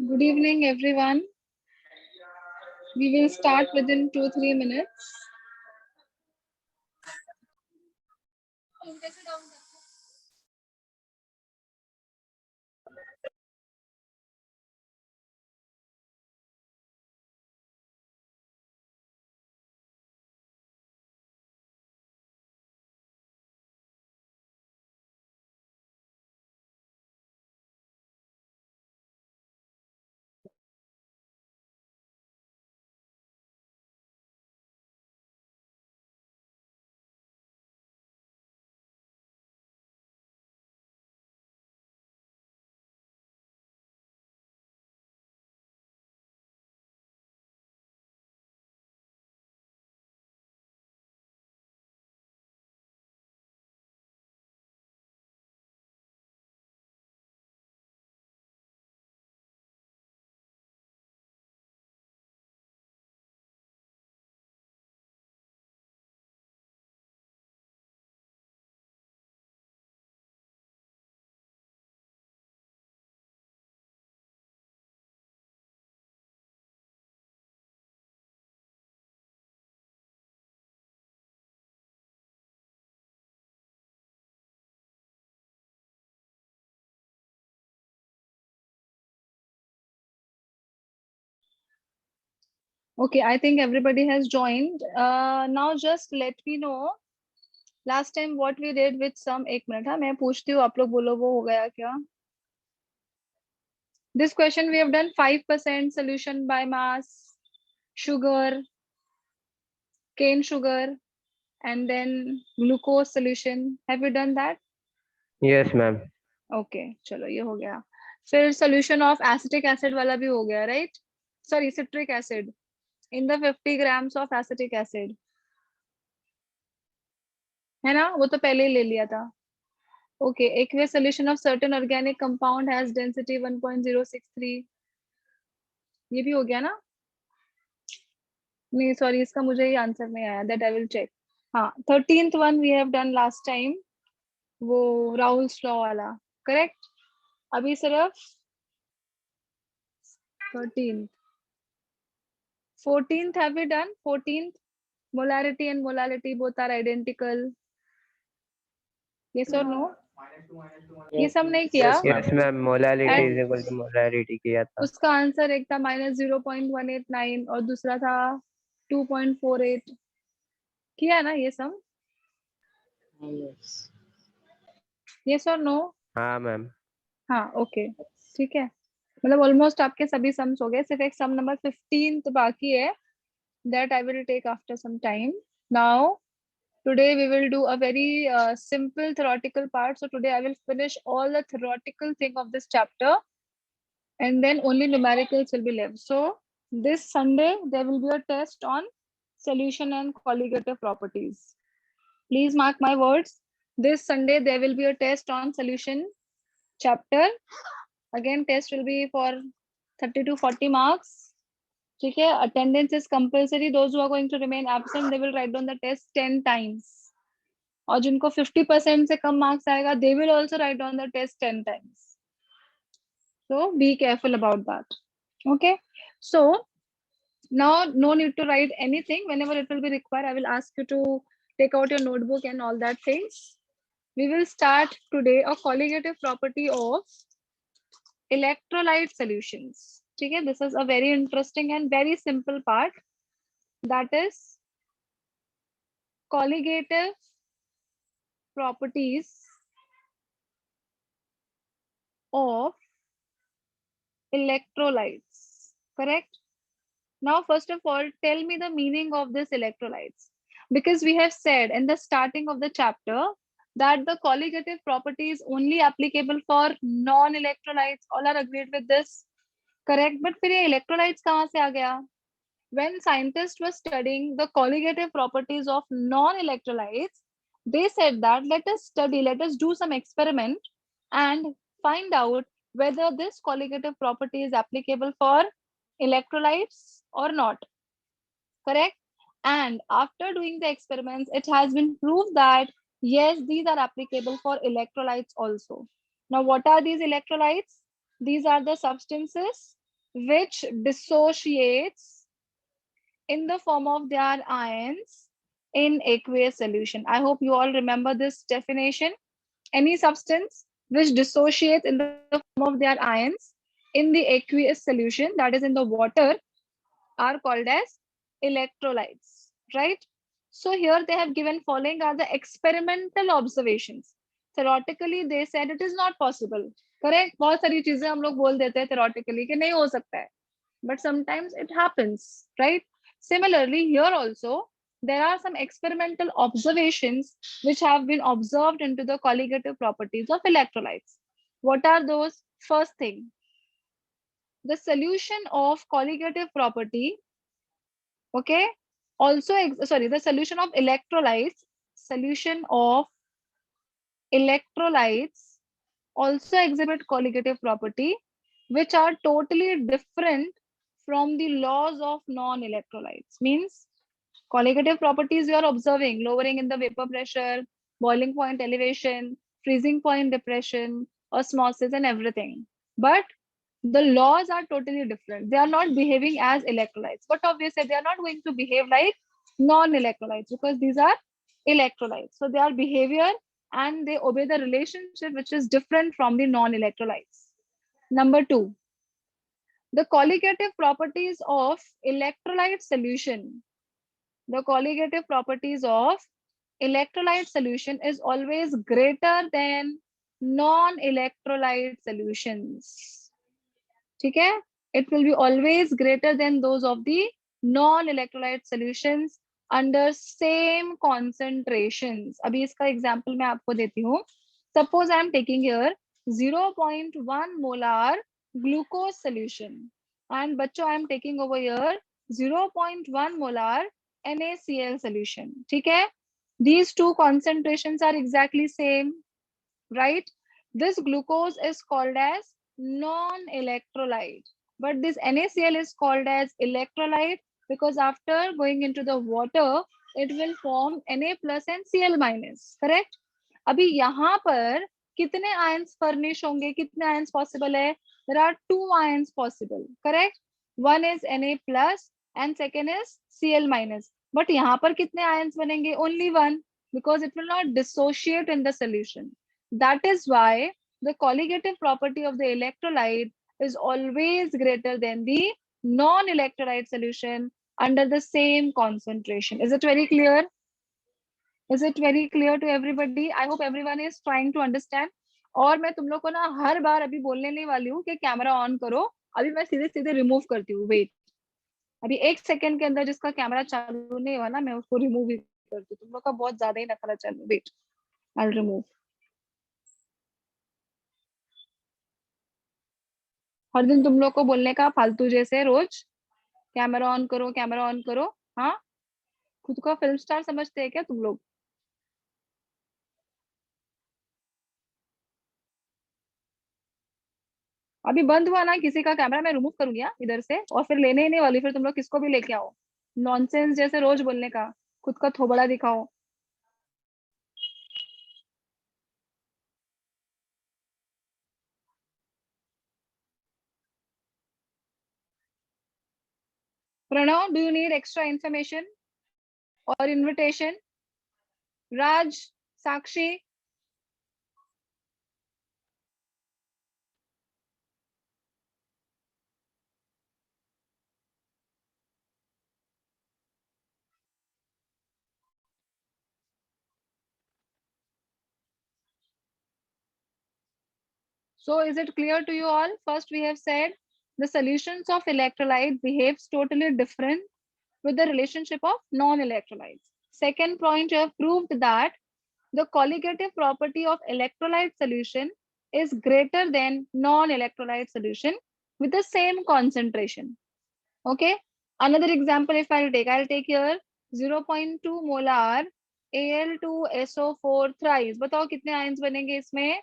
Good evening, everyone. We will start within 2-3 minutes. Okay, I think everybody has joined. Now just let me know last time what we did with some. एक minute हाँ मैं पूछती हूँ आप लोग बोलो वो हो गया क्या? This question we have done 5% solution by mass, sugar, cane sugar, and then glucose solution. Have you done that? Yes, ma'am. Okay, चलो ये हो गया. फिर solution of acetic acid वाला भी हो गया, right? Sorry, citric acid. In the 50 grams of acetic acid. है ना? वो तो पहले ही ले लिया था. Okay, aqueous solution of certain organic compound has density 1.063. ये भी हो गया ना? नहीं, sorry, इसका मुझे ही आंसर नहीं आया. That I will check. हाँ, 13th one we have done last time. वो Raoult's law वाला, correct? अभी सिर्फ 13th. 14th have we done? 14th molarity and molality both are identical. Yes or no? ये सब नहीं किया. Yes, ma'am. Molality And is equal to molarity किया था. उसका आंसर एक था -0.189 और दूसरा था 2.48. किया ना ये सब? Yes or no? हाँ मैम. हाँ, ओके, ठीक है. मतलब ऑलमोस्ट आपके सभी सम्स हो गए. सिर्फ एक सम नंबर 15th बाकी है. That I will take after some time. Now, today we will do a very simple theoretical part. So today I will finish all the theoretical thing of this chapter, and then only numericals will be left. So this Sunday there will be a test on solution and colligative properties. Please mark my words. This Sunday there will be a test on solution chapter. Again, test will be for 30 to 40 marks. ठीक है. Attendance is compulsory. Those who are going to remain absent, they will write down the test 10 times. और जिनको 50% से कम marks आएगा, they will also write down the test 10 times. So be careful about that. Okay. So now no need to write anything. Whenever it will be required, I will ask you to take out your notebook and all that things. We will start today a colligative property of electrolyte solutions. Okay, this is a very interesting and very simple part. That is colligative properties of electrolytes. Correct? Now, first of all, tell me the meaning of this electrolytes. Because we have said in the starting of the chapter that the colligative property is only applicable for non-electrolytes. All are agreed with this? Correct. But फिर ये electrolytes कहाँ से आ गया? When scientists were studying the colligative properties of non-electrolytes, they said that let us do some experiment and find out whether this colligative property is applicable for electrolytes or not. Correct? And after doing the experiments, it has been proved that yes, these are applicable for electrolytes also. Now, what are these electrolytes? These are the substances which dissociates in the form of their ions in aqueous solution. I hope you all remember this definition. Any substance which dissociates in the form of their ions in the aqueous solution, that is in the water, are called as electrolytes, right? So here they have given following are the experimental observations. Theoretically, they said it is not possible. Correct? बहुत सारी चीजें हम लोग बोल देते हैं theoretically कि नहीं हो सकता है. But sometimes it happens, right? Similarly, here also, there are some experimental observations which have been observed into the colligative properties of electrolytes. What are those? First thing, the solution of colligative property, okay, also, sorry, the solution of electrolytes also exhibit colligative property, which are totally different from the laws of non-electrolytes. Means colligative properties you are observing, lowering in the vapor pressure, boiling point elevation, freezing point depression, osmosis and everything. But the laws are totally different. They are not behaving as electrolytes. But obviously they are not going to behave like non-electrolytes because these are electrolytes. So their behavior and they obey the relationship which is different from the non-electrolytes. Number two, the colligative properties of electrolyte solution. The colligative properties of electrolyte solution is always greater than non-electrolyte solutions. Okay? It will be always greater than those of the non-electrolyte solutions under same concentrations. अभी इसका example मैं आपको देती हूँ. Suppose I am taking here 0.1 molar glucose solution. And बच्चों I am taking over here 0.1 molar NaCl solution. ठीक है? These two concentrations are exactly same, right? This glucose is called as non-electrolyte, but this NaCl is called as electrolyte because after going into the water, it will form Na plus and Cl minus, correct? अभी यहाँ पर कितने ions furnish होंगे, कितने ions possible है? There are two ions possible, correct? One is Na plus and second is Cl minus. But यहाँ पर कितने ions बनेंगे? Only one, because it will not dissociate in the solution. That is why the colligative property of the electrolyte is always greater than the non-electrolyte solution under the same concentration. Is it very clear? Is it very clear to everybody? I hope everyone is trying to understand. और मैं तुम लोग को ना हर बार अभी बोलने नहीं वाली हूँ कि कैमरा ऑन करो. अभी मैं सीधे सीधे रिमूव करती हूँ. वेट, अभी 1 सेकंड के अंदर जिसका कैमरा चालू नहीं हुआ ना मैं उसको रिमूव ही करती हूँ. तुम लोग का बहुत ज्यादा ही नखरा चालू. Wait, I remove. हर दिन तुम लोग को बोलने का फालतू जैसे रोज कैमरा ऑन करो, कैमरा ऑन करो. हाँ, खुद को फिल्म स्टार समझते हैं क्या तुम लोग? अभी बंद हुआ ना किसी का कैमरा, मैं रिमूव करूंगी हाँ, इधर से, और फिर लेने ही नहीं वाली. फिर तुम लोग किसको भी लेके आओ. नॉनसेंस जैसे रोज बोलने का, खुद का थोबड़ा दिखाओ. Pranav, do you need extra information और invitation? Raj, Sakshi, so is it clear to you all? First we have said the solutions of electrolyte behaves totally different with the relationship of non-electrolytes. Second point, you have proved that the colligative property of electrolyte solution is greater than non-electrolyte solution with the same concentration. Okay. Another example, if I'll take here 0.2 molar Al2SO4 thrice. बताओ कितने ions बनेंगे इसमें?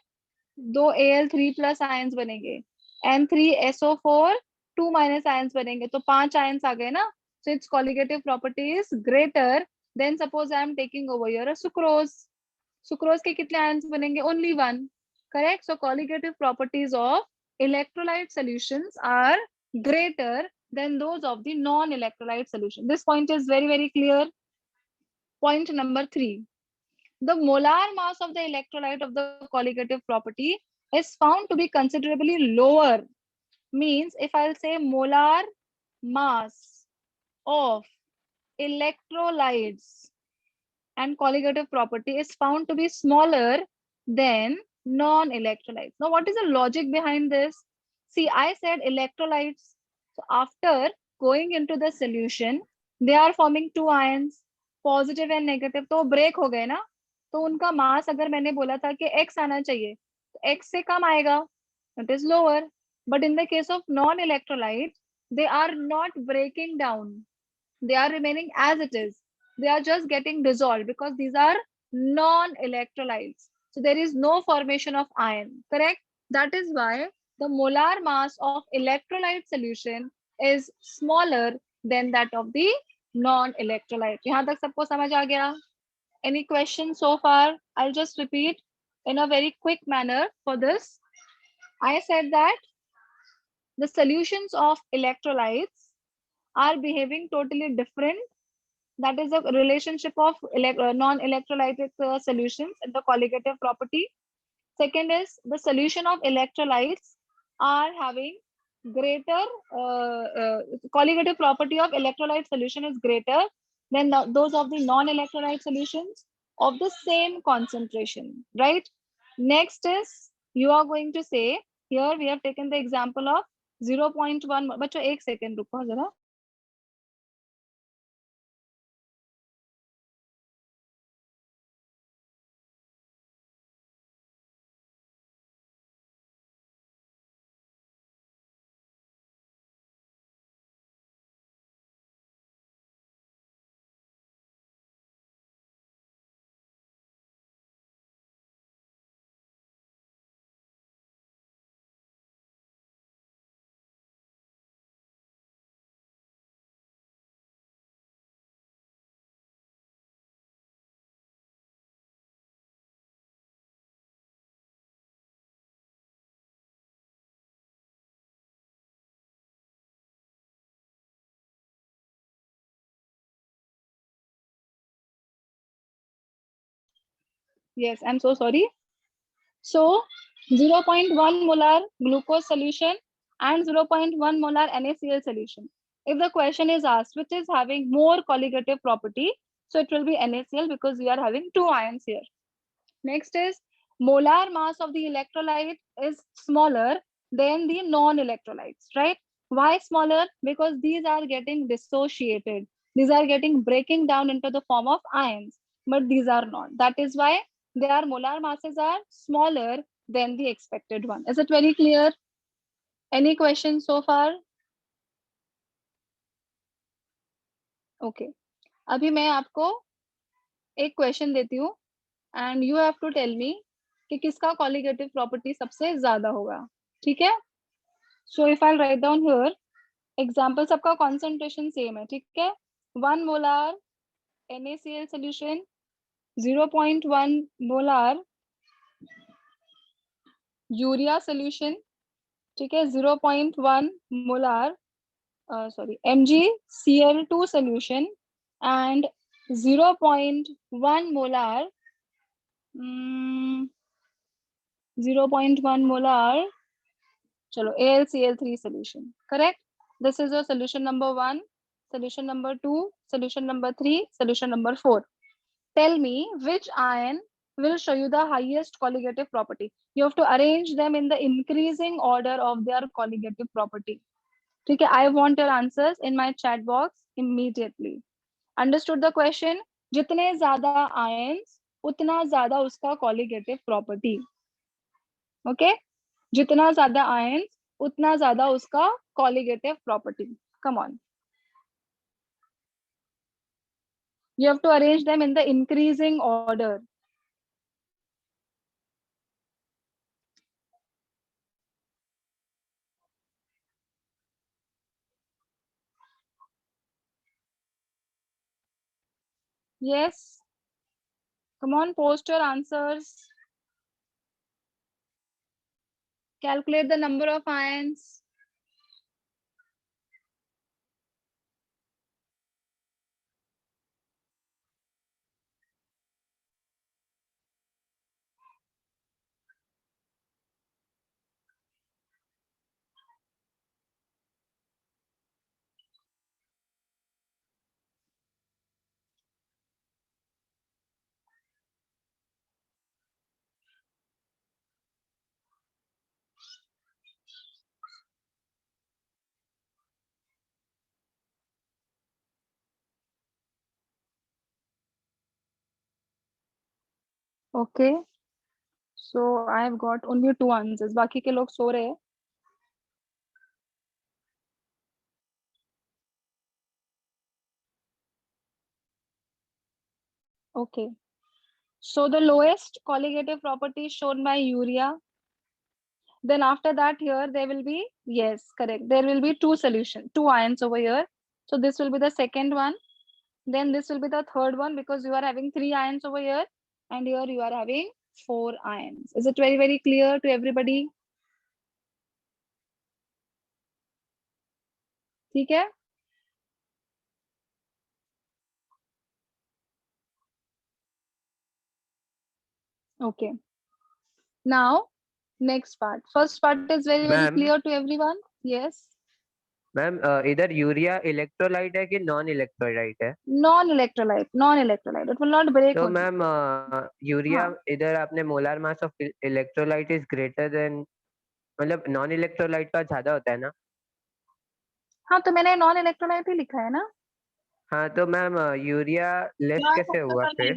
दो Al3 plus ions बनेंगे. N3SO4 2 minus ions बनेंगे, तो 5 ions आ गए ना. So its colligative property is greater than suppose I am taking over here a sucrose. Sucrose के कितने आयंस बनेंगे? Only one. Correct. So colligative properties of electrolyte solutions are greater than those of the non-electrolyte solution. This point is very, very clear. Point number 3. The molar mass of the electrolyte of the colligative property is found to be considerably lower. Means if I'll say molar mass of electrolytes and colligative property is found to be smaller than non-electrolytes. Now, what is the logic behind this? See, I said electrolytes. So after going into the solution, they are forming two ions, positive and negative. तो break हो गए ना, तो उनका mass अगर मैंने बोला था कि x आना चाहिए, तो x से कम आएगा, it is lower. But in the case of non-electrolytes, they are not breaking down. They are remaining as it is. They are just getting dissolved because these are non-electrolytes. So there is no formation of ion, correct? That is why the molar mass of electrolyte solution is smaller than that of the non-electrolyte. यहाँ तक सबको समझ आ गया? Any questions so far? I'll just repeat in a very quick manner for this. I said that the solutions of electrolytes are behaving totally different. That is the relationship of non-electrolytic solutions and the colligative property. Second is the solution of electrolytes are having greater colligative property of electrolyte solution is greater than those of the non-electrolyte solutions of the same concentration, right? Next is you are going to say, here we have taken the example of 0.1. बच्चों एक second रुको जरा. Yes, I'm so sorry. So 0.1 molar glucose solution and 0.1 molar NaCl solution. If the question is asked which is having more colligative property, so it will be NaCl because we are having two ions here. Next is molar mass of the electrolyte is smaller than the non-electrolytes, right? Why smaller? Because these are getting dissociated. These are getting breaking down into the form of ions, but these are not. That is why their molar masses are smaller than the expected one. Is it very clear? Any questions so far? Okay. अभी मैं आपको एक question देती हूँ and you have to tell me कि किसका colligative property सबसे ज्यादा होगा. ठीक है? So if I'll write down here, example सबका concentration same है. ठीक है? 1 molar NaCl solution, 0.1 molar urea solution. ठीक है? 0.1 molar MgCl2 solution and 0.1 molar 0.1 molar chalo AlCl3 solution. Correct? This is your solution number 1, solution number 2, solution number 3, solution number 4. Tell me which ion will show you the highest colligative property. You have to arrange them in the increasing order of their colligative property. ठीक है, I want your answers in my chat box immediately. Understood the question? जितने ज्यादा ions उतना ज्यादा उसका colligative property. Okay? जितना ज्यादा ions उतना ज्यादा उसका colligative property. Come on. You have to arrange them in the increasing order. Yes. Come on, post your answers. Calculate the number of ions. Okay. So I have got only 2 answers. बाकी के लोग सो रहे हैं. Okay. So the lowest colligative property is shown by urea. Then after that here there will be, yes, correct. There will be 2 solution, 2 ions over here. So this will be the second one. Then this will be the third one because you are having 3 ions over here and here you are having 4 ions. Is it very, very clear to everybody? ठीक है? Okay. Now, next part. First part is very, very Ma'am. clear to everyone. Yes. Ma'am इधर urea electrolyte है कि non electrolyte है? Non-electrolyte. Non-electrolyte. It will not break. तो होने. Ma'am urea हाँ. इधर आपने molar mass of electrolyte is greater than, मतलब नॉन इलेक्ट्रोलाइट का ज्यादा होता है ना? हाँ, तो मैंने non-electrolyte ही लिखा है ना? हाँ तो मैम यूरिया लेस कैसे हुआ फिर?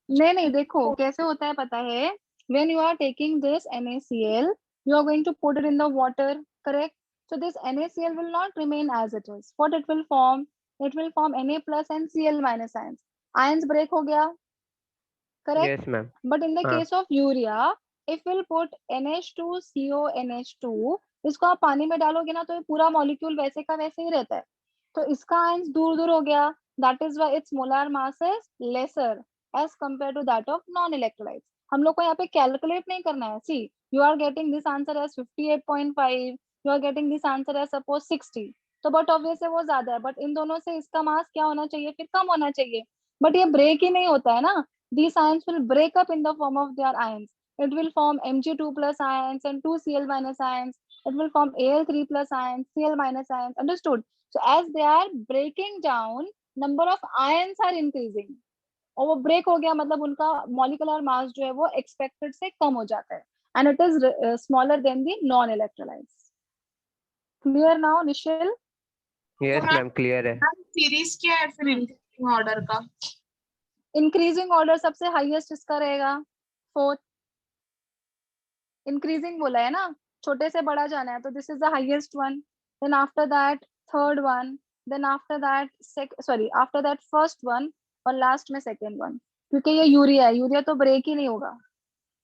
नहीं, देखो कैसे होता है पता है. When you are taking this NaCl, you are going to put it in the water, correct? So this NaCl will not remain as it is. What it will form? It will form Na plus and Cl minus ions. Ions break हो गया, correct? Yes ma'am. But in the हाँ. case of urea, if we'll put NH2CO NH2, इसको आप पानी में डालोगे ना तो ये पूरा मॉलिक्यूल वैसे का वैसे ही रहता है. तो इसका आयंस दूर दूर हो गया. That is why its molar mass is lesser as compared to that of non-electrolytes. हम लोग को यहाँ पे कैलकुलेट नहीं करना है. See, you are getting this answer as 58.5, you are getting this answer as suppose 60. तो बट ऑब्वियस है वो ज्यादा है, बट इन दोनों से इसका मास क्या होना चाहिए, फिर कम होना चाहिए. बट ये ब्रेक ही नहीं होता है ना. These ions will break up in the form of their ions. It will form Mg2 plus ions and 2 Cl minus ions. It will form Al3 plus ions, Cl minus ions. Understood? So as they are breaking down, number of ions are increasing. और वो break हो गया मतलब उनका molecular mass जो है वो expected से कम हो जाता है. And it is smaller than the non-electrolytes. Clear now, Nishil? Yes ma'am clear है. सीरीज क्या है फिर इंक्रीजिंग ऑर्डर का? इंक्रीजिंग ऑर्डर सबसे हाईएस्ट इसका रहेगा 4th. इंक्रीजिंग बोला है ना, छोटे से बड़ा जाना है, तो this is the highest one. Then after that third one, then after that after that first one और लास्ट में सेकंड वन. क्योंकि ये यूरिया है, यूरिया तो ब्रेक ही नहीं होगा.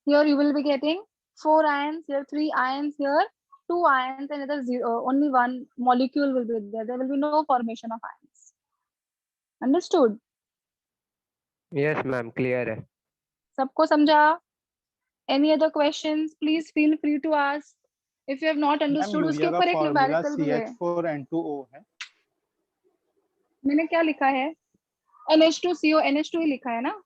Here you will be getting 4 ions, here 3 ions, here 2 ions, and either only one molecule will be there. There will be no formation of ions. Understood? Yes ma'am clear है. सबको समझा? Any other questions? Please feel free to ask. If you have not understood, उसके ऊपर एक numerical भी है. CH4N2O है. मैंने क्या लिखा है? NH2CO NH2 ही लिखा है ना?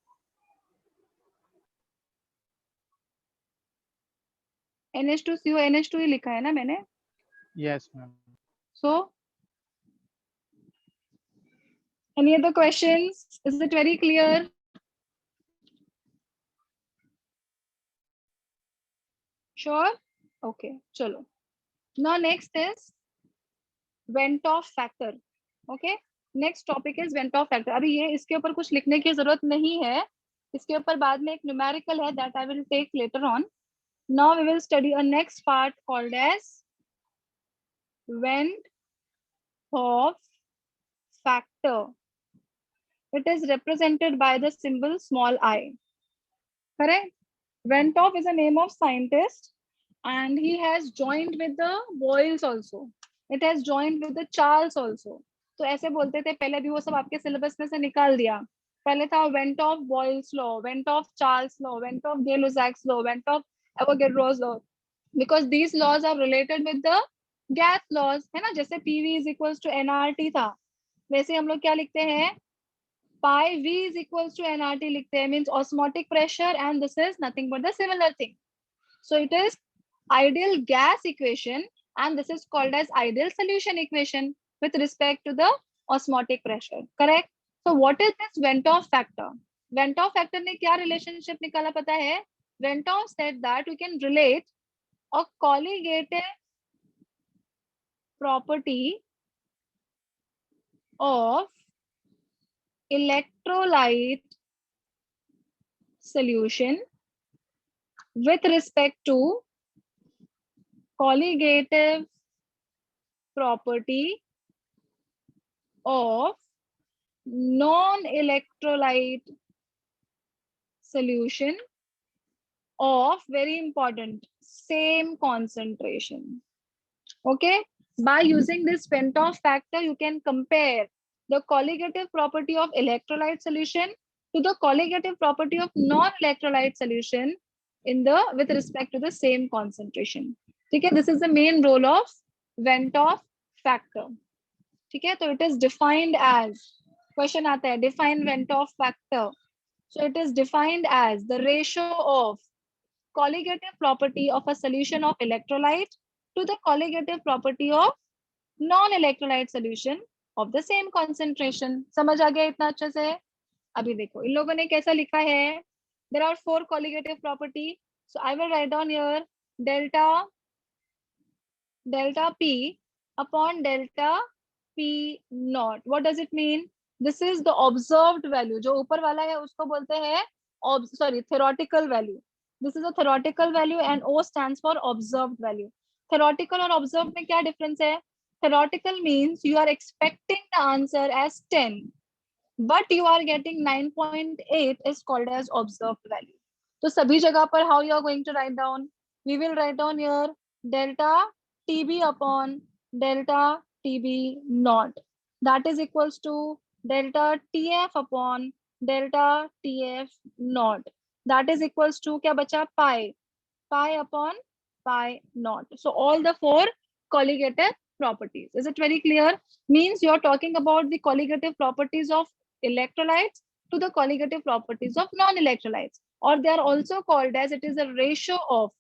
NH2CO NH2 ही लिखा है ना मैंने? Yes ma'am. So, any other questions? Is it very clear? Sure? Okay, chalo. Now next is Vent-Off factor. Okay, next topic is Vent-Off factor. अभी ये इसके ऊपर कुछ लिखने की जरूरत नहीं है, इसके ऊपर बाद में एक न्यूमेरिकल है that I will take later on. Now we will study a next part called as Vent-Off factor. It is represented by the symbol small I. Correct? Vent-Off is a name of scientist and he has joined with the Boyles also. It has joined with the Charles also. तो ऐसे बोलते थे पहले भी, वो सब आपके syllabus में से निकाल दिया. पहले था Vent-Off Boyle's law, Vent-Off Charles law, Vent-Off Gay-Lussac's law, Vent-Off Avogadro's law, because these laws are related with the gas laws, है ना. जैसे PV is equals to nRT था, वैसे हम लोग क्या लिखते हैं, pi V is equals to nRT लिखते हैं, means osmotic pressure, and this is nothing but the similar thing. So it is ideal gas equation and this is called as ideal solution equation with respect to the osmotic pressure. Correct? So what is this Vent-Off factor? Vent-Off factor ने क्या relationship निकाला पता है? Vent-Off said that we can relate a colligative property of electrolyte solution with respect to colligative property of non-electrolyte solution of, very important, same concentration. Okay, by using this Vent-Off factor you can compare the colligative property of electrolyte solution to the colligative property of non-electrolyte solution in the with respect to the same concentration. ठीक है, this is the main role of Vent-Off factor. ठीक है, तो it is defined as, question आता है, define Vent-Off factor. So it is defined as the ratio of colligative property of a solution of electrolyte to the colligative property of non-electrolyte solution of the same concentration. समझ आ गया इतना अच्छे से? अभी देखो इन लोगों ने कैसा लिखा है. There are 4 colligative property. So I will write down here delta P upon delta P naught. What does it mean? This is the observed value. जो ऊपर वाला है उसको बोलते हैं theoretical value. This is a theoretical value and O stands for observed value. Theoretical और observed में क्या difference है? Theoretical means you are expecting the answer as 10, but you are getting 9.8 is called as observed value. तो सभी जगह पर how you are going to write down? We will write down here delta TB upon delta TB naught. That is equals to delta TF upon delta TF naught. That is equals to क्या बचा? Pi upon pi naught. So all the 4 colligative properties. Is it very clear? Means you are talking about the colligative properties of electrolytes to the colligative properties of non-electrolytes, or they are also called as, it is a ratio of.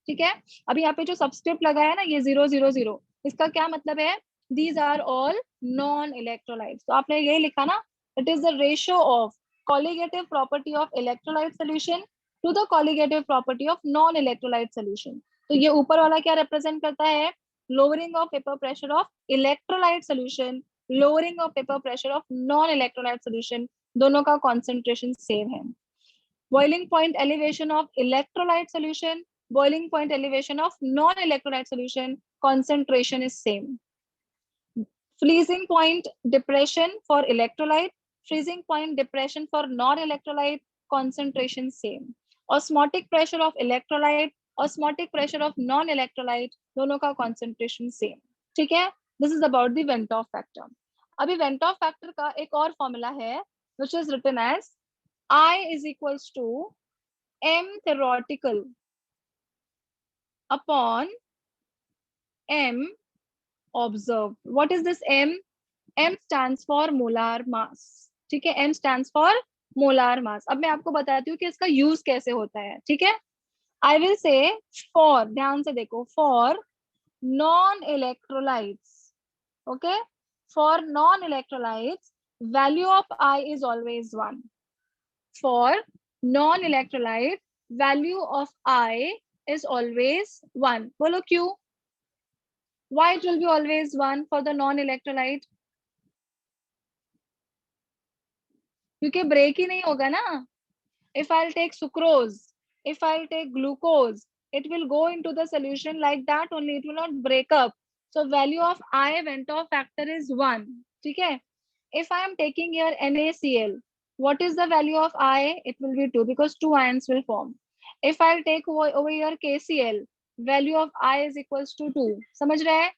ठीक है, अभी यहाँ पे जो subscript लगा है ना, ये 000, इसका क्या मतलब है? These are all non-electrolytes. तो आपने यही लिखा ना, it is the ratio of colligative property of electrolyte solution to the colligative property of non-electrolyte solution. तो ये ऊपर वाला क्या represent करता है? Lowering of vapor pressure of electrolyte solution, lowering of vapor pressure of non-electrolyte solution, दोनों का concentration same है. Boiling point elevation of electrolyte solution, boiling point elevation of non-electrolyte solution, concentration is same. Freezing point depression for electrolyte, freezing point depression for non-electrolyte, concentration same. Osmotic pressure of electrolyte, osmotic pressure of non-electrolyte, दोनों का concentration same. ठीक है, this is about the Vent-Off factor. अभी Vent-Off factor का एक और formula है, which is written as I is equals to M theoretical upon M observed. What is this M? M stands for molar mass. ठीक है, M stands for molar mass. अब मैं आपको बताती हूँ कि इसका यूज कैसे होता है. ठीक है, I will say for, ध्यान से देखो, for non-electrolytes. Okay, for non-electrolytes, value of I is always 1. For non-electrolyte, value of I is always 1. बोलो क्यों? Why it will be always 1 for the non-electrolyte? क्योंकि break ही नहीं होगा ना. If I'll take sucrose, if I'll take glucose, it will go into the solution like that only. It will not break up. So value of I Ventov factor is 1. ठीक है? If I am taking here NaCl, what is the value of I? It will be 2 because 2 ions will form. If I'll take over here KCl, value of I is equals to 2. समझ रहे हैं?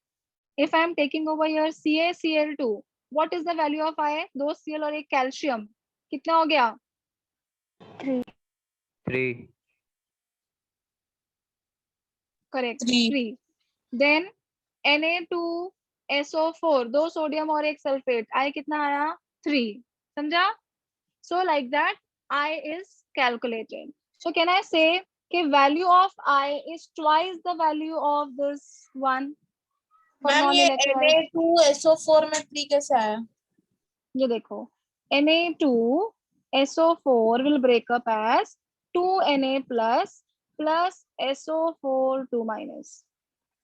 If I am taking over here CaCl2, what is the value of I? 2 Cl और 1 calcium. कितना हो गया? 3. Correct. 3. 3. Then Na2SO4, 2 sodium और 1 sulphate. I कितना आया? 3. समझा? So like that, I is calculated. So can I say कि value of I is twice the value of this one for ma'am ये non-electrolyte? Na2SO4 में 3 कैसे आया? ये देखो, Na2SO4 will break up as 2Na plus SO4 2 minus.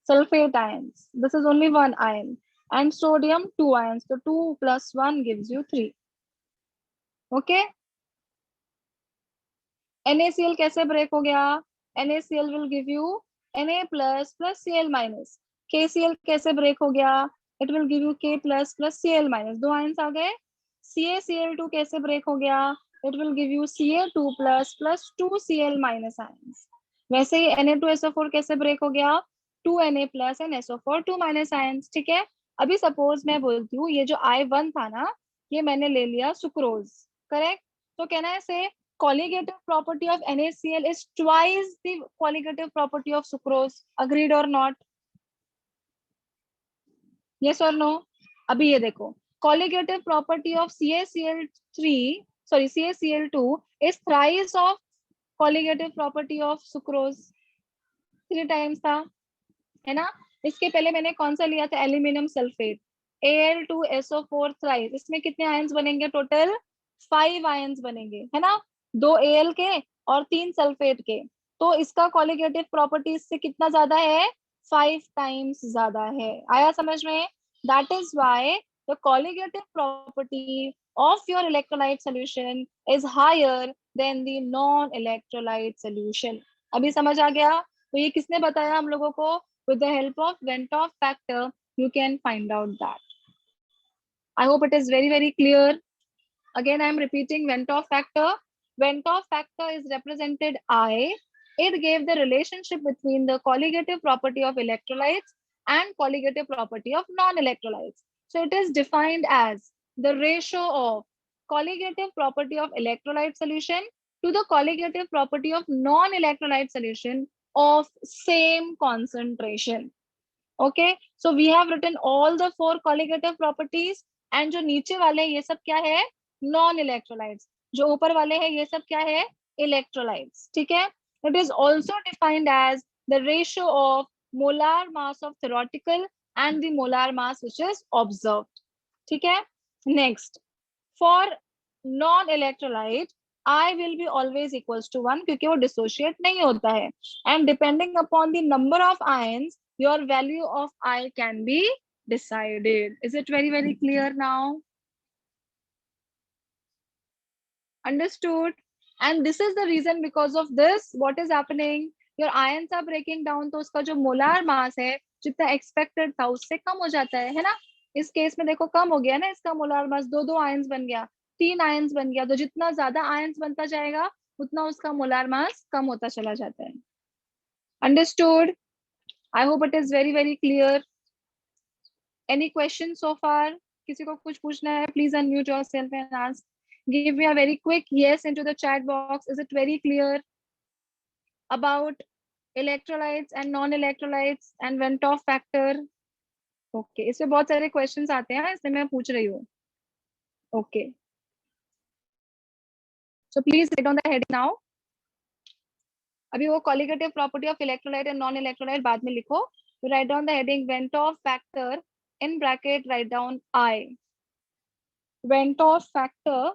Sulfate ions. This is only one ion. And sodium 2 ions. So 2 plus 1 gives you 3. Okay? NaCl कैसे break हो गया? NaCl will give you Na plus Cl minus. KCl कैसे break हो गया? It will give you K plus Cl minus. 2 ions आ गए. CaCl2 कैसे break हो गया? It will give you Ca2 plus 2 Cl minus ions. वैसे ही Na2SO4 कैसे break हो गया? 2Na plus and SO4 2 minus ions. ठीक है? अभी सपोज मैं बोलती हूँ ये जो I1 था ना, ये मैंने ले लिया सुक्रोज. करेक्ट? तो कैन आई से colligative property of NaCl is twice the colligative property of sucrose. Agreed or not? Yes or no? अभी ये देखो, colligative property of CaCl2 is thrice of colligative property of sucrose. 3 times था, है ना? इसके पहले मैंने कौन सा लिया था? Aluminium sulphate. Al2SO4 thrice. इसमें कितने आयंस बनेंगे? टोटल 5 आयंस बनेंगे, है ना? 2 Al के और 3 सल्फेट के. तो इसका कॉलिगेटिव प्रॉपर्टी इससे कितना ज्यादा है? 5 टाइम्स ज्यादा है. आया समझ में? That is why the colligative property of your electrolyte solution is higher than the non-electrolyte solution. अभी समझ आ गया? तो ये किसने बताया हम लोगों को? With the help of Ventov factor, you can find out that. I hope it is very, very clear. Again, I am repeating Ventov factor. Ventov factor is represented I. It gave the relationship between the colligative property of electrolytes and colligative property of non-electrolytes. So it is defined as the ratio of colligative property of electrolyte solution to the colligative property of non-electrolyte solution of same concentration. Okay, so we have written all the 4 colligative properties. And जो नीचे वाले ये सब क्या है? Non electrolytes. जो ऊपर वाले हैं ये सब क्या है? इलेक्ट्रोलाइट्स. ठीक है? It is also defined as the ratio of molar mass of theoretical and the molar mass which is observed. ठीक है? Next, for non-electrolyte, I will be always equals to 1 क्योंकि वो dissociate नहीं होता है. And depending upon the number of ions, your value of I can be decided. Is it very, very clear now? Understood? And this is the reason because of this, what is happening? Your ions are breaking down, तो उसका जो molar mass है, जितना expected था उससे कम हो जाता है ना? इस केस में देखो कम हो गया ना इसका molar mass, 2 ions बन गया, 3 ions बन गया. तो जितना ज्यादा ions बनता जाएगा उतना उसका molar mass कम होता चला जाता है. Understood? I hope it is very, very clear. Any questions so far? किसी को कुछ पूछना है? Please unmute yourself and ask. Give me a very quick yes into the chat box. Is it very clear about electrolytes and non-electrolytes and Ventov factor? Okay, इसमें बहुत सारे questions आते हैं, इसलिए मैं पूछ रही हूँ. Okay. So please write down the heading now. अभी वो colligative property of electrolyte and non-electrolyte बाद में लिखो. You write down the heading Ventov factor, in bracket write down I. Ventov factor,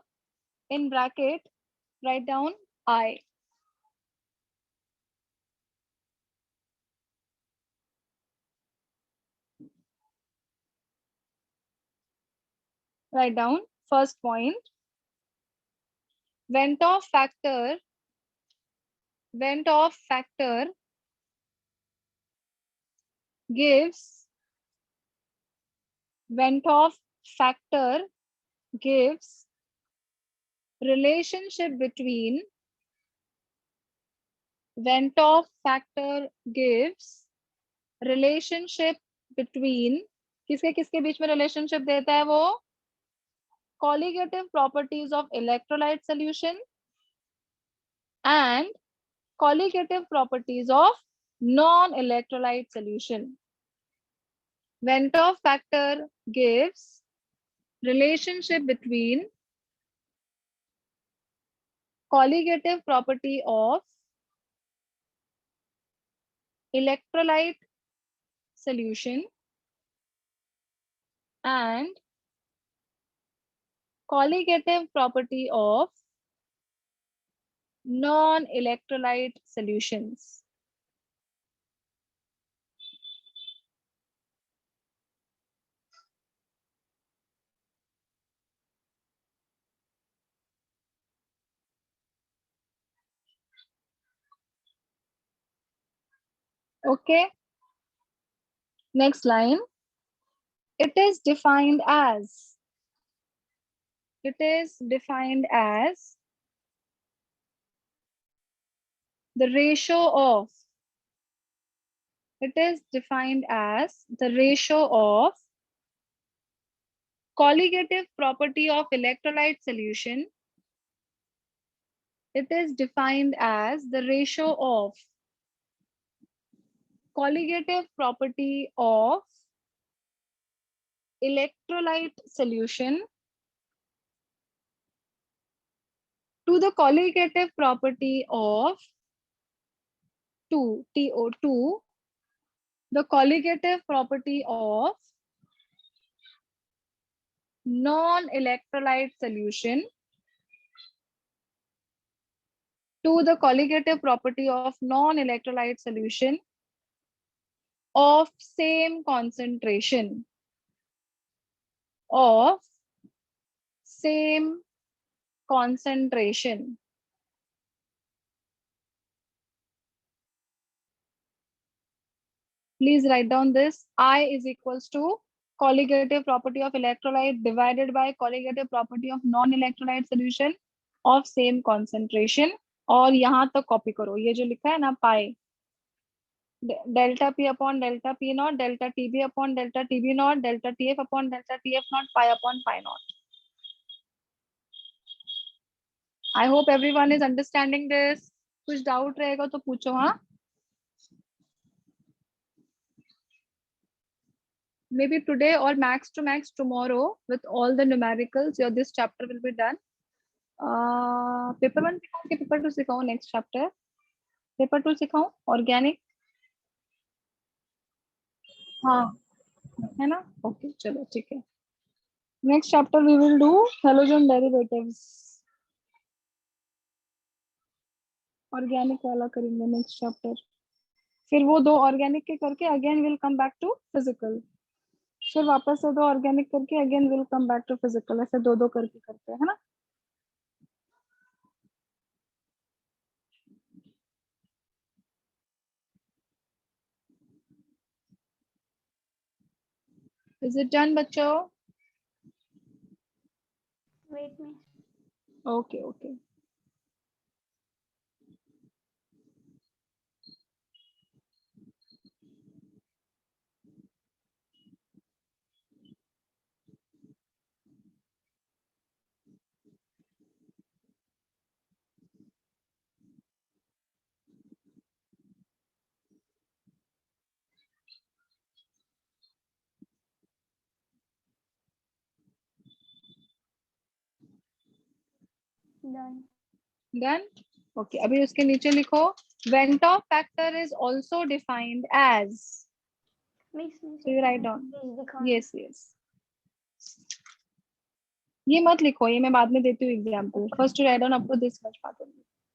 in bracket write down I. write down first point. Vent-off factor gives Vent-off factor gives relationship between Vent-off factor gives relationship between किसके किसके बीच में relationship देता है वो? Colligative properties of electrolyte solution and colligative properties of non-electrolyte solution. Vent-off factor gives relationship between colligative property of electrolyte solution and colligative property of non-electrolyte solutions. Okay. Next line. It is defined as the ratio of colligative property of electrolyte solution. It is defined as the ratio of colligative property of electrolyte solution to the colligative property of TO2, the colligative property of non-electrolyte solution to the colligative property of non-electrolyte solution of same concentration Please write down this. I is equals to colligative property of electrolyte divided by colligative property of non-electrolyte solution of same concentration. और यहाँ तक copy करो, ये जो लिखा है ना pi, delta P upon delta P not, delta TB upon delta TB not, delta TF upon delta TF not, pi upon pi not. I hope everyone is understanding this. कुछ डाउट रहेगा तो पूछो. हाँ, maybe today or max to max tomorrow with all the numericals this chapter will be done. Paper 1 सिखाऊं कि paper 2 सिखाऊं? Next chapter paper 2 सिखाऊं organic. हाँ है ना? Okay, चलो ठीक है. Next chapter we will do halogen derivatives. Organic वाला करेंगे next chapter. फिर वो दो organic के करके again we'll come back to physical. फिर वापस से दो ऑर्गेनिक करके again will come back to physical. ऐसे दो दो करके करते हैं, है ना? इज इट डन बच्चों? वेट में. Okay okay. Done. Done. Okay, अभी उसके नीचे लिखो Vent-off factor is also defined as. So you write down. Yes yes. ये मत लिखो, ये मैं बाद में देती हूँ example. First write down up to this much part.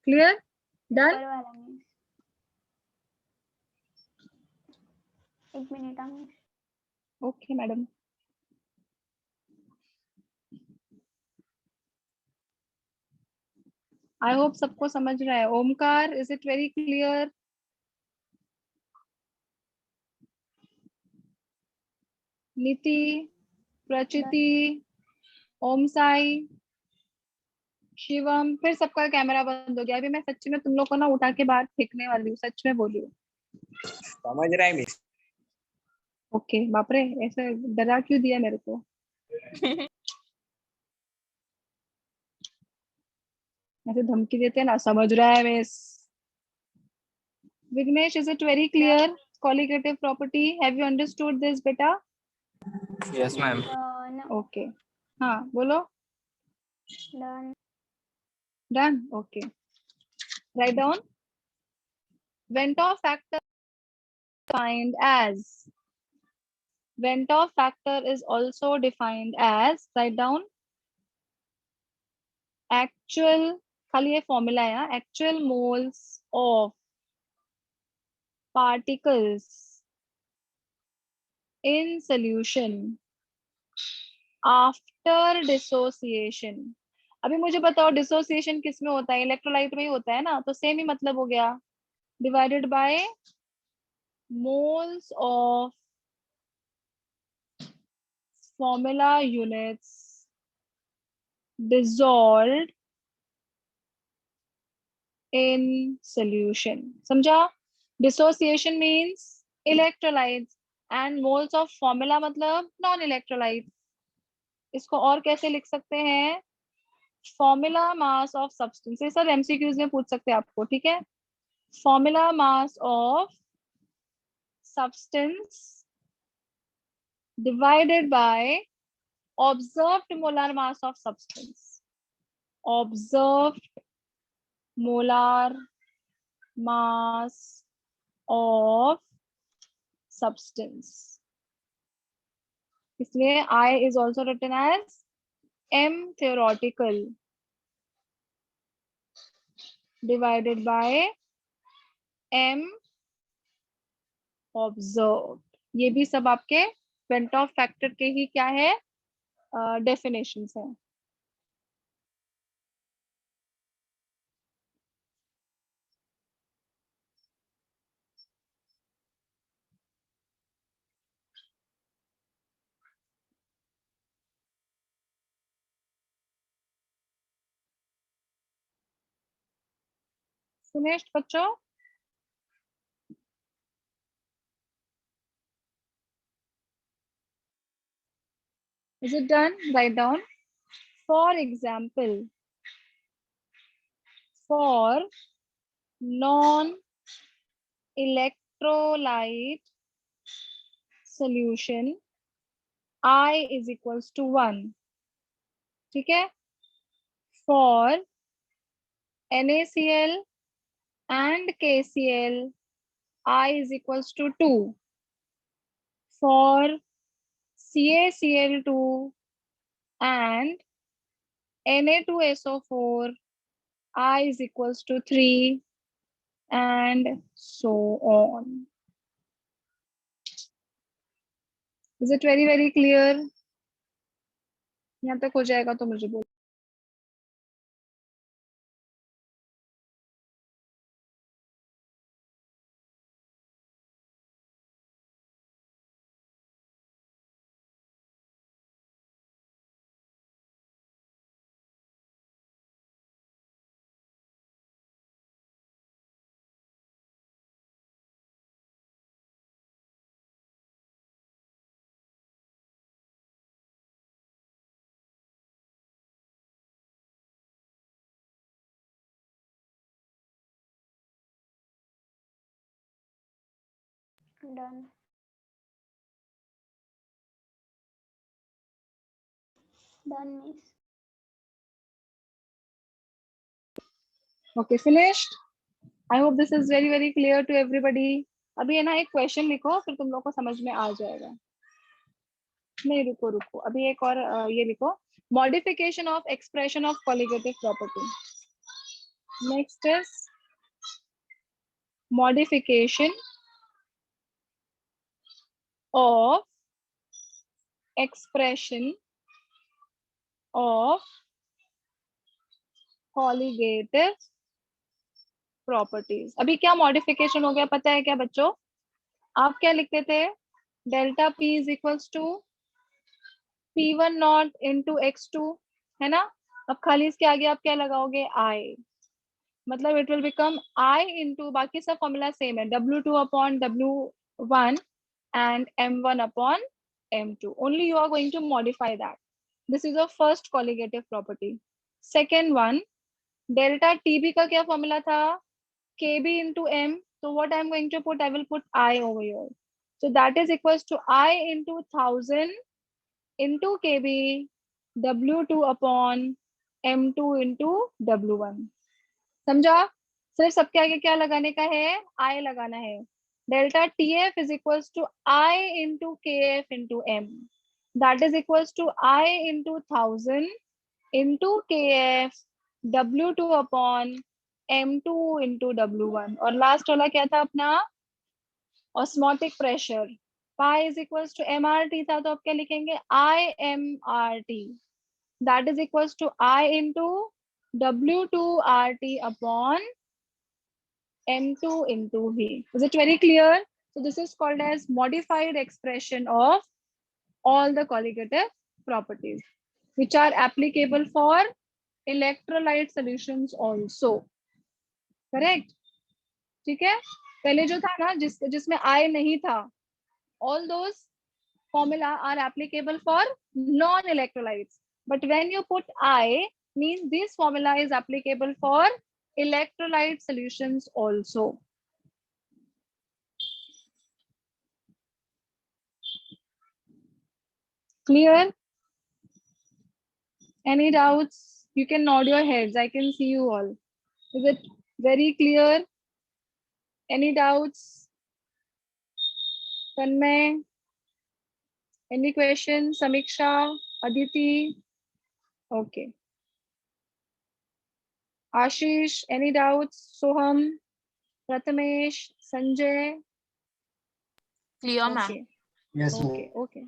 Clear? Done. एक minute. Okay madam. I hope सबको समझ रहा है. Omkar, is it very clear? Niti, Prachiti, ओम साई, शिवम. फिर सबका कैमरा बंद हो गया. अभी मैं सच्ची में तुम लोग को ना उठा के बाहर फेंकने वाली हूँ, सच में बोली हूँ. समझ रहा है मिस? ओके. बाप रे, ऐसे डरा क्यों दिया मेरे को? ऐसे धमकी देते हैं ना, समझ रहा है miss. Vighnesh, is it very clear? Colligative property, have you understood this beta? Yes ma'am. Okay. हाँ बोलो. Done. Okay. Write down. Ventov factor defined as. Ventov factor is also defined as. Write down. Actual. खाली ये formula है. Actual moles of particles in solution after dissociation. अभी मुझे बताओ dissociation किस में होता है? इलेक्ट्रोलाइट में ही होता है ना, तो सेम ही मतलब हो गया. Divided by moles of formula units dissolved in solution. समझा? Dissociation means electrolytes and moles of formula मतलब नॉन इलेक्ट्रोलाइट. इसको और कैसे लिख सकते हैं? Formula mass of substance. ये सब एमसीक्यूज में पूछ सकते हैं आपको, ठीक है? Formula mass of substance divided by observed molar mass of substance. Observed molar mass of substance. इसलिए I is also written as M theoretical divided by M observed. ये भी सब आपके वेंटॉफ फैक्टर के ही क्या है? डेफिनेशंस हैं. फिनिश्ड बच्चों? Is it done? Write down. For example, for non-electrolyte solution, I is equals to 1. ठीक है? For NaCl and KCl, I is equals to 2. For CaCl2 and Na2SO4, I is equals to 3 and so on. Is it very, very clear? यहाँ तक हो जाएगा तो मुझे बोलो. Done. Done, miss. Okay, finished. I hope this is very, very clear to everybody. अभी है ना एक क्वेश्चन लिखो, फिर तुम लोग को समझ में आ जाएगा. नहीं रुको रुको, अभी एक और ये लिखो. Modification of expression of colligative property. Next is modification of expression of colligative properties. अभी क्या मॉडिफिकेशन हो गया पता है क्या बच्चों? आप क्या लिखते थे? Delta P is equals to P1 not into x2, है ना? अब खाली इसके आगे आप क्या लगाओगे? I, मतलब it will become I into, बाकी सब फॉर्मूला सेम है, W2 upon W1 and M1 upon M2. Only you are going to modify that. This is the first colligative property. Second one, delta TB का क्या formula था? KB into M. So what I'm going to put? I will put I over here. So that is equals to I into 1000 into KB W2 upon M2 into W1. समझा? सिर्फ सबके आगे क्या लगाने का है? I लगाना है. Delta TF is equals to I into KF into M. That is equals to I into 1000 into KF W2 upon M2 into W1. और लास्ट वाला क्या था अपना? Osmotic pressure. Pi is equals to MRT था, तो आप क्या लिखेंगे? IMRT. That is equals to I into W2RT upon M2 into V. Is it very clear? So this is called as modified expression of all the colligative properties, which are applicable for electrolyte solutions also. Correct? ठीक है? पहले जो था ना जिसमें I नहीं था, all those formula are applicable for non-electrolytes. But when you put I, means this formula is applicable for electrolyte solutions also. Clear? Any doubts? You can nod your heads. I can see you all. Is it very clear? Any doubts? Tanmay? Any questions? Samiksha? Aditi? Okay. Ashish, any doubts? Soham? Prathamesh? Sanjay? Clear, ma'am. Okay. Yes, ma'am. Okay okay,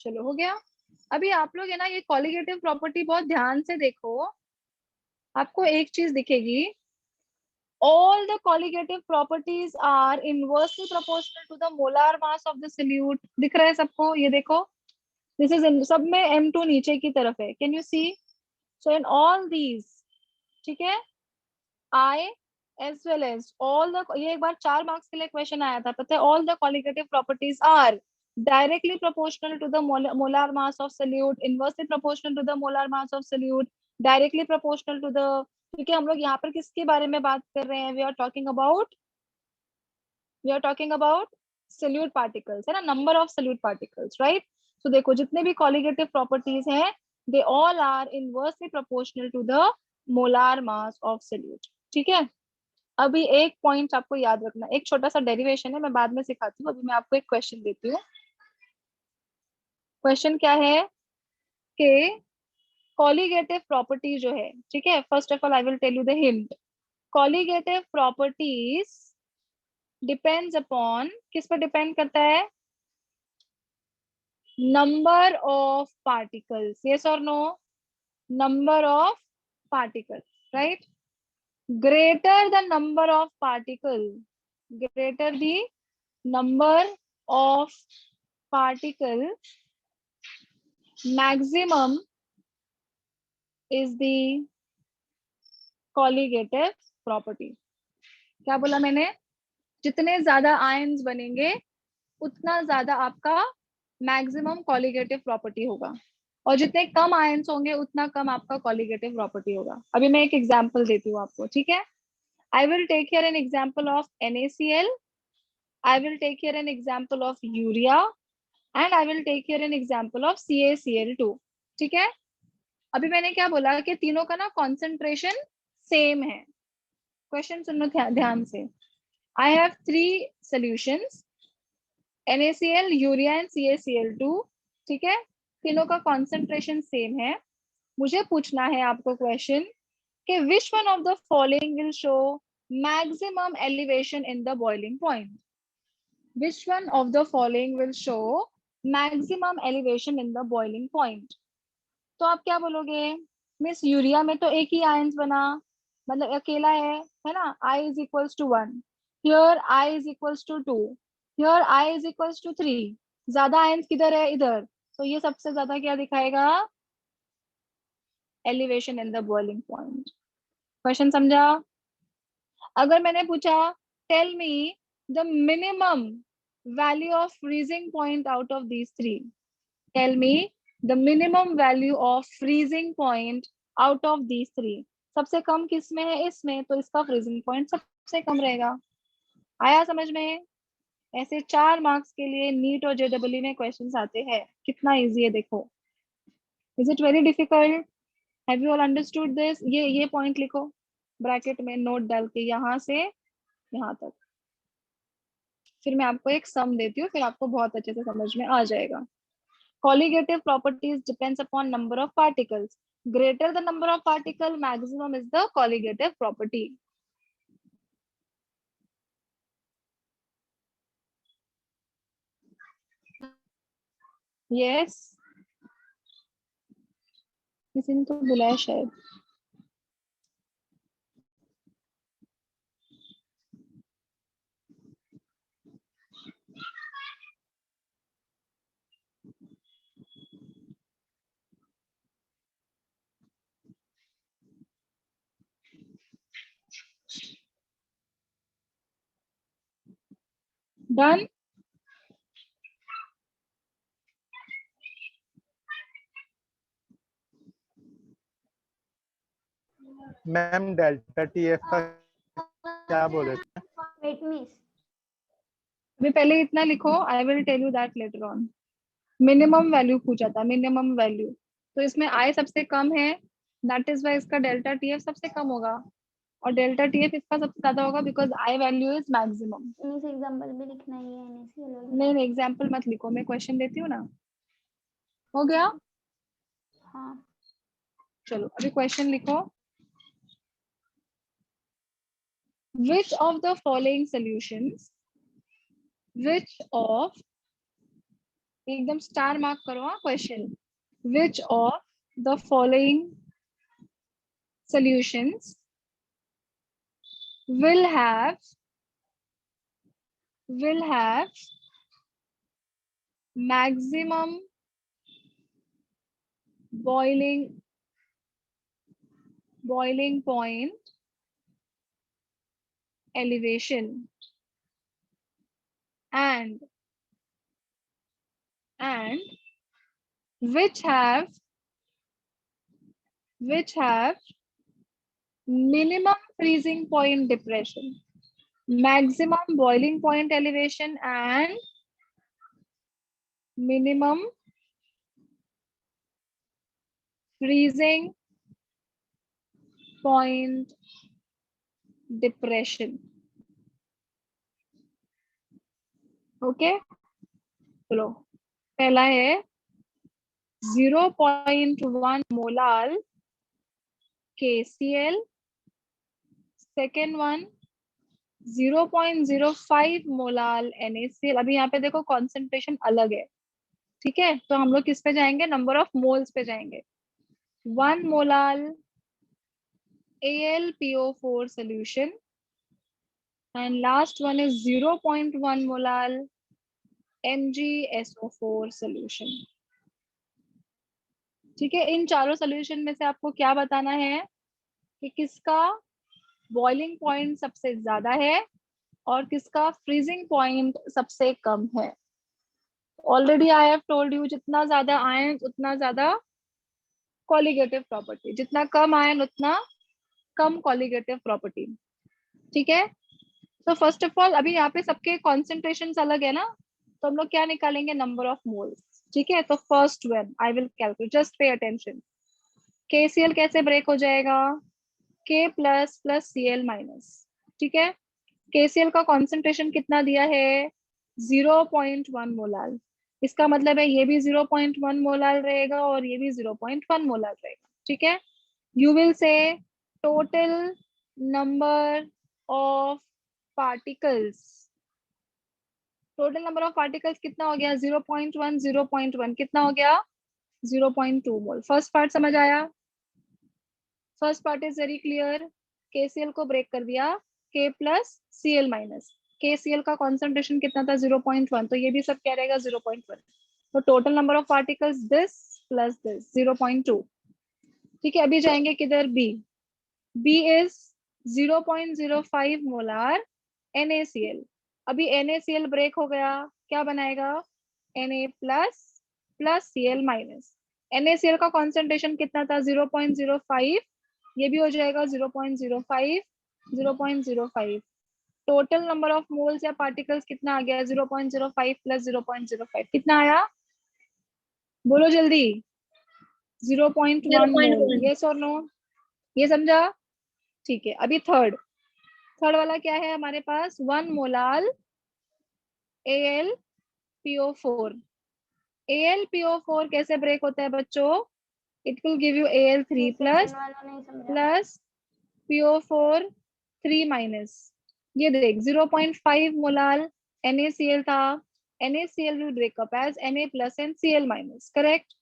चलो हो गया। अभी आप लोग है ना ये colligative property बहुत ध्यान से देखो, आपको एक चीज दिखेगी, all the colligative properties are inversely proportional to the molar mass of the solute. दिख रहा है सबको? ये देखो, this is in, सब में M2 नीचे की तरफ है, can you see? So in all these, ठीक है, I as well as all the, ये एक बार 4 मार्क्स के लिए क्वेश्चन आया था, पता है? all the colligative properties are directly proportional to the molar mass of solute, inversely proportional to the molar mass of solute, directly proportional to the, क्योंकि हम लोग यहाँ पर किसके बारे में बात कर रहे हैं? we are talking about solute particles, है ना? number of solute particles, right? so देखो जितने भी colligative properties हैं, they all are inversely proportional to the molar mass of solute. ठीक है? अभी एक पॉइंट आपको याद रखना, एक छोटा सा डेरिवेशन है, मैं बाद में सिखाती हूँ, अभी मैं आपको एक क्वेश्चन देती हूँ। क्वेश्चन क्या है कि कॉलिगेटिव प्रॉपर्टी जो है, ठीक है, first of all I will tell you the hint. Colligative properties depends upon, किस पर डिपेंड करता है? नंबर ऑफ पार्टिकल्स, यस और no? Number of particles, right? greater the number of particles, greater the number of particles, maximum is the colligative property. क्या बोला मैंने? जितने ज्यादा आयन्स बनेंगे उतना ज्यादा आपका मैक्सिमम कॉलिगेटिव प्रॉपर्टी होगा, और जितने कम आयन्स होंगे उतना कम आपका कॉलिगेटिव प्रॉपर्टी होगा। अभी मैं एक एग्जांपल देती हूँ आपको, ठीक है? I will take here an example of NaCl, I will take here an example of urea, and I will take here an example of CaCl2, ठीक है? अभी मैंने क्या बोला कि तीनों का ना कॉन्सेंट्रेशन सेम है। क्वेश्चन सुनो ध्यान से। I have 3 solutions, NaCl, urea and CaCl2, ठीक है? तीनों का कॉन्सेंट्रेशन सेम है। मुझे पूछना है आपको क्वेश्चन कि which one of the following will show maximum elevation in the boiling point? Which one of the following will show maximum elevation in the boiling point? तो आप क्या बोलोगे? मिस यूरिया में तो एक ही आयंस बना, मतलब अकेला है ना, I is equals to 1, here I is equals to 2, here I is equals to 3, ज्यादा आयंस किधर है, इधर, तो ये सबसे ज्यादा क्या दिखाएगा, elevation in the boiling point. Question समझा? अगर मैंने पूछा tell me the minimum value of freezing point out of these three, tell me the minimum value of freezing point out of these three, सबसे कम किस में है, इसमें, तो इसका फ्रीजिंग पॉइंट सबसे कम रहेगा। आया समझ में? ऐसे 4 मार्क्स के लिए नीट और जेडब्ल्यू में क्वेश्चंस आते हैं, कितना इजी है देखो। Is it very difficult? Have you all understood this? ये पॉइंट लिखो ब्रैकेट में नोट डाल के, यहाँ से यहाँ तक। फिर मैं आपको एक सम देती हूँ, फिर आपको बहुत अच्छे से समझ में आ जाएगा। Colligative properties depends upon number of particles. Greater the number of particle, maximum is the colligative property. Yes. किसी ने तो बुलाया शायद। Done? मैम डेल्टा टीएफ का क्या बोले थे? Wait, miss. अभी पहले इतना लिखो, I will tell you that later on. Minimum value पूछा था, मिनिमम वैल्यू, तो इसमें I सबसे कम है, दैट इज वाई इसका डेल्टा टीएफ सबसे कम होगा, और डेल्टा टीएफ इसका सबसे ज्यादा होगा because I value is maximum. Miss example भी लिखना ही है NaCl। नहीं एग्जाम्पल मत लिखो, मैं क्वेश्चन देती हूँ ना। हो गया? हाँ। चलो अभी क्वेश्चन लिखो। Which of the following solutions, which of, एकदम स्टार मार्क करो हाँ question, which of the following solutions will have maximum boiling point elevation and which have minimum freezing point depression, maximum boiling point elevation and minimum freezing point depression. Okay चलो, पहला है 0.1 molal KCl, second one 0.05 molal NaCl। अभी यहाँ पे देखो concentration अलग है, ठीक है, तो हम लोग किस पे जाएंगे, नंबर ऑफ मोल्स पे जाएंगे। 1 molal AlPO4 solution and last one is 0.1 molal MgSO4 solution। ठीक है, इन चारों सोल्यूशन में से आपको क्या बताना है कि किसका बॉइलिंग पॉइंट सबसे ज्यादा है और किसका फ्रीजिंग पॉइंट सबसे कम है। Already I have told you, जितना ज्यादा आयन उतना ज्यादा कॉलिगेटिव प्रॉपर्टी, जितना कम आयन उतना कम कॉलिगेटिव प्रॉपर्टी। ठीक है, तो फर्स्ट ऑफ ऑल अभी यहाँ पे सबके कॉन्सेंट्रेशन अलग है ना, तो हम लोग क्या निकालेंगे, नंबर ऑफ मोल्स। ठीक है, तो first one I will calculate, just pay attention. KCl कैसे ब्रेक हो जाएगा, K plus plus Cl minus. ठीक है, KCl का कॉन्सेंट्रेशन कितना दिया है, 0.1 मोलाल। इसका मतलब है ये भी 0.1 मोलाल रहेगा और ये भी 0.1 मोलाल रहेगा। ठीक है, you will say total number of particles, total number of particles कितना हो गया, 0.1 0.1 कितना हो गया, 0.2 मोल। फर्स्ट पार्ट समझ आया? First part is very clear, KCl को ब्रेक कर दिया, K plus Cl minus, KCl का कॉन्सेंट्रेशन कितना था 0.1, तो ये भी सब क्या रहेगा 0.1, तो total number of particles this plus this 0.2। ठीक है, अभी जाएंगे किधर, B इज 0.05 मोलार NaCl। अभी NaCl ब्रेक हो गया, क्या बनाएगा Na plus plus Cl minus, NaCl का कॉन्सेंट्रेशन कितना था 0.05, ये भी हो जाएगा 0.05, 0.05। टोटल नंबर ऑफ मोल्स या पार्टिकल्स कितना आ गया 0.05 प्लस 0.05 कितना आया, बोलो जल्दी, 0.1 मोल, यस और नो, ये समझा? ठीक है, अभी थर्ड वाला क्या है हमारे पास, 1 मोलाल AlPO4। AlPO4 कैसे ब्रेक होता है बच्चों, it will give you Al3 plus वालों नहीं समझा। प्लस PO4 3 माइनस, ये देख 0.5 मोलाल NaCl था, NaCl will break up as Na plus and Cl minus, correct.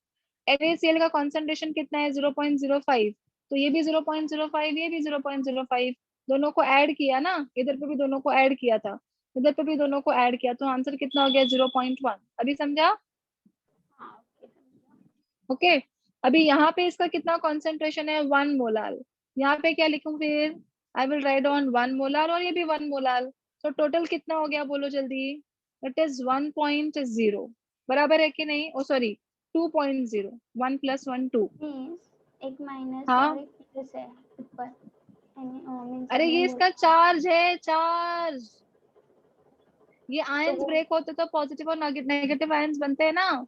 NaCl का कॉन्सेंट्रेशन कितना है 0.05, तो ये भी 0.05, ये भी 0.05, दोनों को ऐड किया ना, इधर पे भी दोनों को ऐड किया था, इधर पे भी दोनों को ऐड किया, तो आंसर कितना हो गया 0.1। अभी समझा? हाँ, ओके समझा। ओके, अभी यहाँ पे इसका कितना कॉन्सेंट्रेशन है 1 मोलाल, यहाँ पे क्या लिखूं फिर, I will write on 1 molal और ये भी 1 मोलाल, तो टोटल कितना हो गया बोलो जल्दी, इट इज 1.0, बराबर है कि नहीं, ओ सॉरी 2.0, 1 + 1 2। मीन्स एक माइनस हाँ। और एक प्लस है ऊपर, मीन्स अरे ये इसका चार्ज है, चार्ज, ये आयंस वो- ब्रेक होते तो पॉजिटिव और नेगेटिव आयंस बनते हैं ना।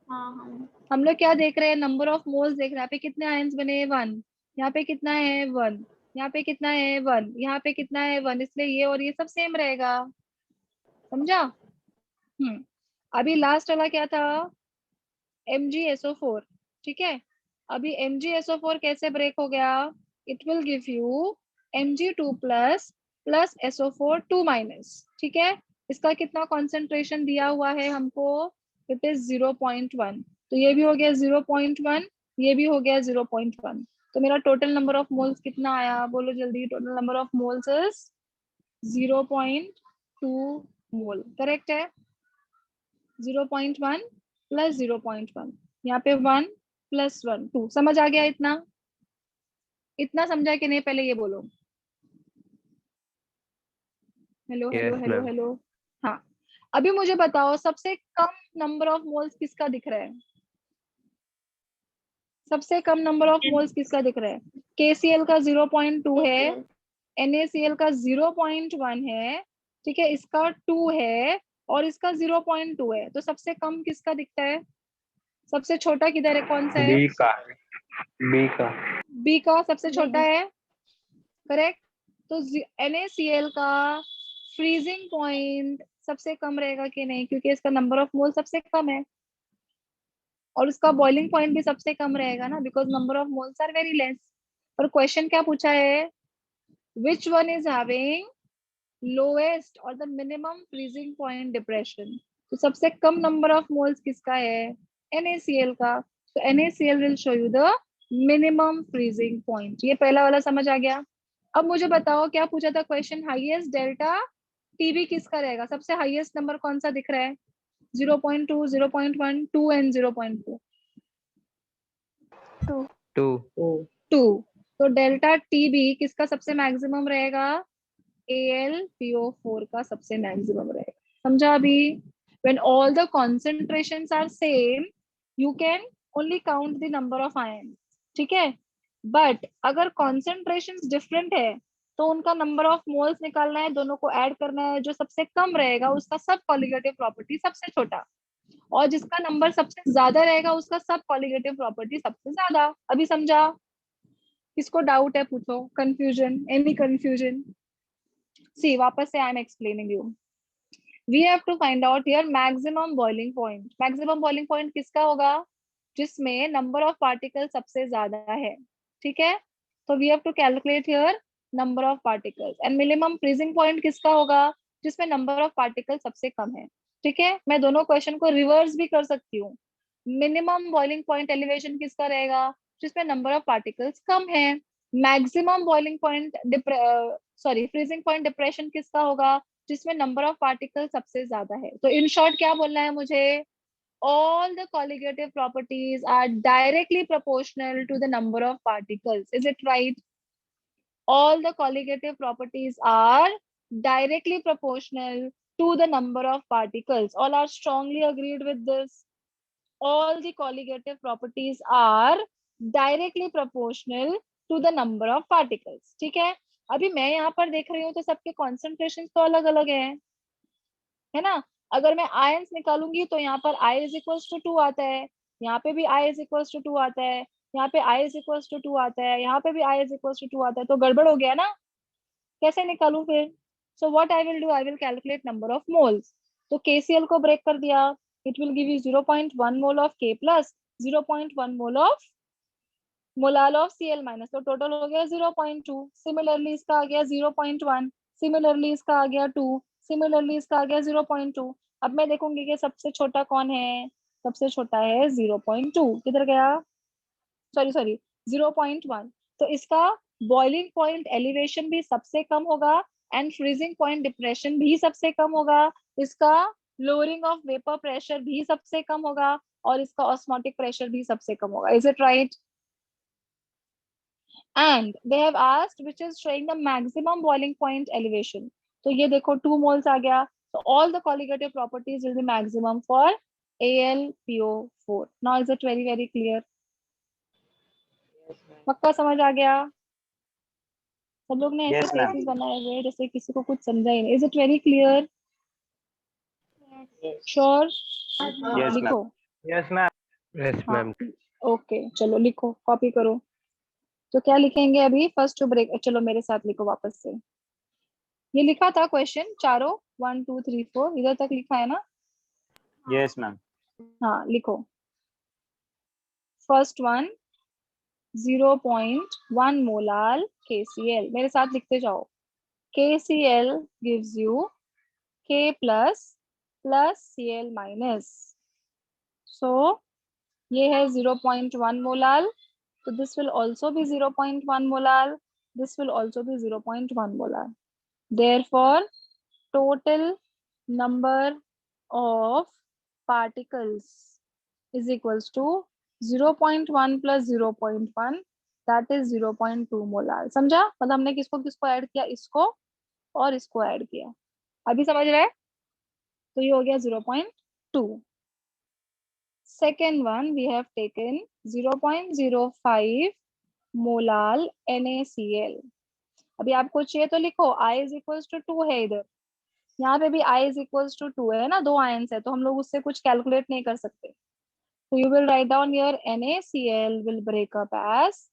हाँ हम लोग क्या देख रहे हैं, नंबर ऑफ मोल्स देख रहे हैं, यहाँ पे कितने आयंस बने हैं 1, यहाँ पे कितना है 1, यहाँ पे कितना है 1, यहाँ पे कितना है 1, इसलिए ये और ये सब सेम रहेगा, समझा? अभी लास्ट वाला क्या था, MgSO4, ठीक है, अभी MgSO4 कैसे ब्रेक हो गया, it will give you Mg2 plus plus SO4 2 minus, ठीक है, इसका कितना कॉन्सेंट्रेशन दिया हुआ है हमको, इट इज 0.1, तो ये भी हो गया 0.1, ये भी हो गया 0.1, तो मेरा टोटल नंबर ऑफ मोल्स कितना आया, बोलो जल्दी, total number of moles is 0.2 mole, correct है, 0.1 प्लस 0.1, यहाँ पे 1 + 1 2, समझ आ गया? इतना समझा कि नहीं, पहले ये बोलो, hello hello Yes, hello ma'am. Hello. हाँ, अभी मुझे बताओ सबसे कम नंबर ऑफ मोल्स किसका दिख रहा है, सबसे कम नंबर ऑफ मोल्स किसका दिख रहा है, KCl का 0.2 है, NaCl का 0.1 है, ठीक है, इसका 2 है और इसका 0.2 है, तो सबसे कम किसका दिखता है, सबसे छोटा किधर है, कौन सा है, बी का B का सबसे B, छोटा B. है, करेक्ट, तो NaCl का फ्रीजिंग पॉइंट सबसे कम रहेगा कि नहीं, क्योंकि इसका नंबर ऑफ मोल सबसे कम है और उसका बॉइलिंग पॉइंट भी सबसे कम रहेगा ना, because number of moles are very less. और क्वेश्चन क्या पूछा है, which one is having lowest और the minimum freezing point depression, तो सबसे कम नंबर ऑफ मोल्स किसका है, NaCl का, तो NaCl will show you the minimum freezing point, ये पहला वाला समझ आ गया। अब मुझे बताओ क्या पूछा था क्वेश्चन, हाईएस्ट डेल्टा टीबी किसका रहेगा, सबसे हाईएस्ट नंबर कौन सा दिख रहा है, 0.2 0.1 2 एंड 0.2 2. 2, तो डेल्टा टीबी किसका सबसे मैक्सिमम रहेगा, AlPO4 का सबसे मैक्सिमम रहेगा, समझा? अभी when all the concentrations are same you can only count the number of ions, ठीक है, बट अगर concentrations different है तो उनका नंबर ऑफ मोल्स निकालना है, दोनों को ऐड करना है, जो सबसे कम रहेगा उसका सब कॉलिगेटिव प्रॉपर्टी सबसे छोटा, और जिसका नंबर सबसे ज्यादा रहेगा उसका सब कॉलिगेटिव प्रॉपर्टी सबसे ज्यादा। अभी समझा? किसको डाउट है पूछो, कंफ्यूजन, एनी कंफ्यूजन? सी वापस से I am explaining you, we have to find out here maximum boiling point. Maximum boiling point किसका होगा, जिसमें नंबर ऑफ पार्टिकल सबसे ज्यादा है, ठीक है, तो we have to calculate here number of particles, and minimum freezing point किसका होगा, जिसमें नंबर ऑफ पार्टिकल सबसे कम है, ठीक है। मैं दोनों क्वेश्चन को रिवर्स भी कर सकती हूँ, मिनिमम बॉइलिंग पॉइंट एलिवेशन किसका रहेगा, जिसमें नंबर ऑफ पार्टिकल्स कम है, maximum boiling point freezing point depression किसका होगा? जिसमें नंबर ऑफ पार्टिकल सबसे ज्यादा है। तो इन शॉर्ट क्या बोलना है मुझे? all the colligative properties are directly proportional to the number of particles. Is it right? All the colligative properties are directly proportional to the number of particles. All are strongly agreed with this. All the colligative properties are directly proportional to the number of particles. ठीक है? अभी मैं यहाँ पर देख रही हूँ तो सबके कॉन्सेंट्रेशन तो अलग अलग है ना? अगर मैं आयंस निकालूंगी तो यहाँ पर I इज इक्वल्स टू 2 आता है, यहाँ पे भी I इज इक्वल्स टू 2 आता है, यहाँ पे I इज इक्वल्स टू 2 आता है, यहाँ पे भी I इज इक्वल्स टू 2 आता है, तो गड़बड़ हो गया ना? कैसे निकालूं फिर? So what I will do, I will calculate number of moles. तो KCl को ब्रेक कर दिया, it will give you 0.1 mole of K plus 0.1 mole of molal of Cl minus, तो टोटल हो गया 0.2। सिमिलरली इसका आ गया 0.1, सिमिलरली इसका आ गया 2, सिमिलरली इसका आ गया 0.2। अब मैं देखूंगी कि सबसे छोटा कौन है, सबसे छोटा है 0.2, किधर गया? सॉरी 0.1। तो इसका बॉइलिंग पॉइंट एलिवेशन भी सबसे कम होगा एंड फ्रीजिंग पॉइंट डिप्रेशन भी सबसे कम होगा, इसका लोअरिंग ऑफ वेपर प्रेशर भी सबसे कम होगा और इसका ऑस्मोटिक प्रेशर भी सबसे कम होगा। Is it right? And they have asked which is showing the maximum boiling point elevation. तो ये देखो 2 moles आ गया, so all the colligative properties will be maximum for AlPO4. Now is it very clear? पक्का समझ आ गया? सब लोग ने ऐसे Yes, ma'am. फेसेस बनाए हुए जैसे किसी को कुछ समझा ही नहीं। Is it very clear? Yes. Sure? Yes, ma'am. लिखो। Yes, ma'am. Yes, हाँ, ma'am. ओके चलो लिखो, कॉपी करो। तो क्या लिखेंगे अभी? फर्स्ट टू ब्रेक, चलो मेरे साथ लिखो वापस से। ये लिखा था क्वेश्चन चारों 1 2 3 4 इधर तक लिखा है ना? Yes, ma'am. हाँ लिखो। फर्स्ट वन 0.1 मोलाल KCl, मेरे साथ लिखते जाओ। KCl gives you K plus Cl minus, so ये है 0.1 मोलाल, तो this will also be 0.1 molal, this will also be 0.1 molal. Therefore total number of particles is equals to 0.1 plus 0.1, that is 0.2 molar. समझा? मतलब हमने किसको किसको add किया? इसको और इसको ऐड किया। अभी समझ रहे हैं? तो ये हो गया 0.2। Second one we have taken 0.05 molal NaCl। अभी आपको चाहिए तो लिखो I इज इक्वल्स टू 2 है इधर, यहाँ पे भी I इज इक्वल्स टू 2 है ना, 2 आयंस है, तो हम लोग उससे कुछ कैलकुलेट नहीं कर सकते। So you will write down here NaCl will break up as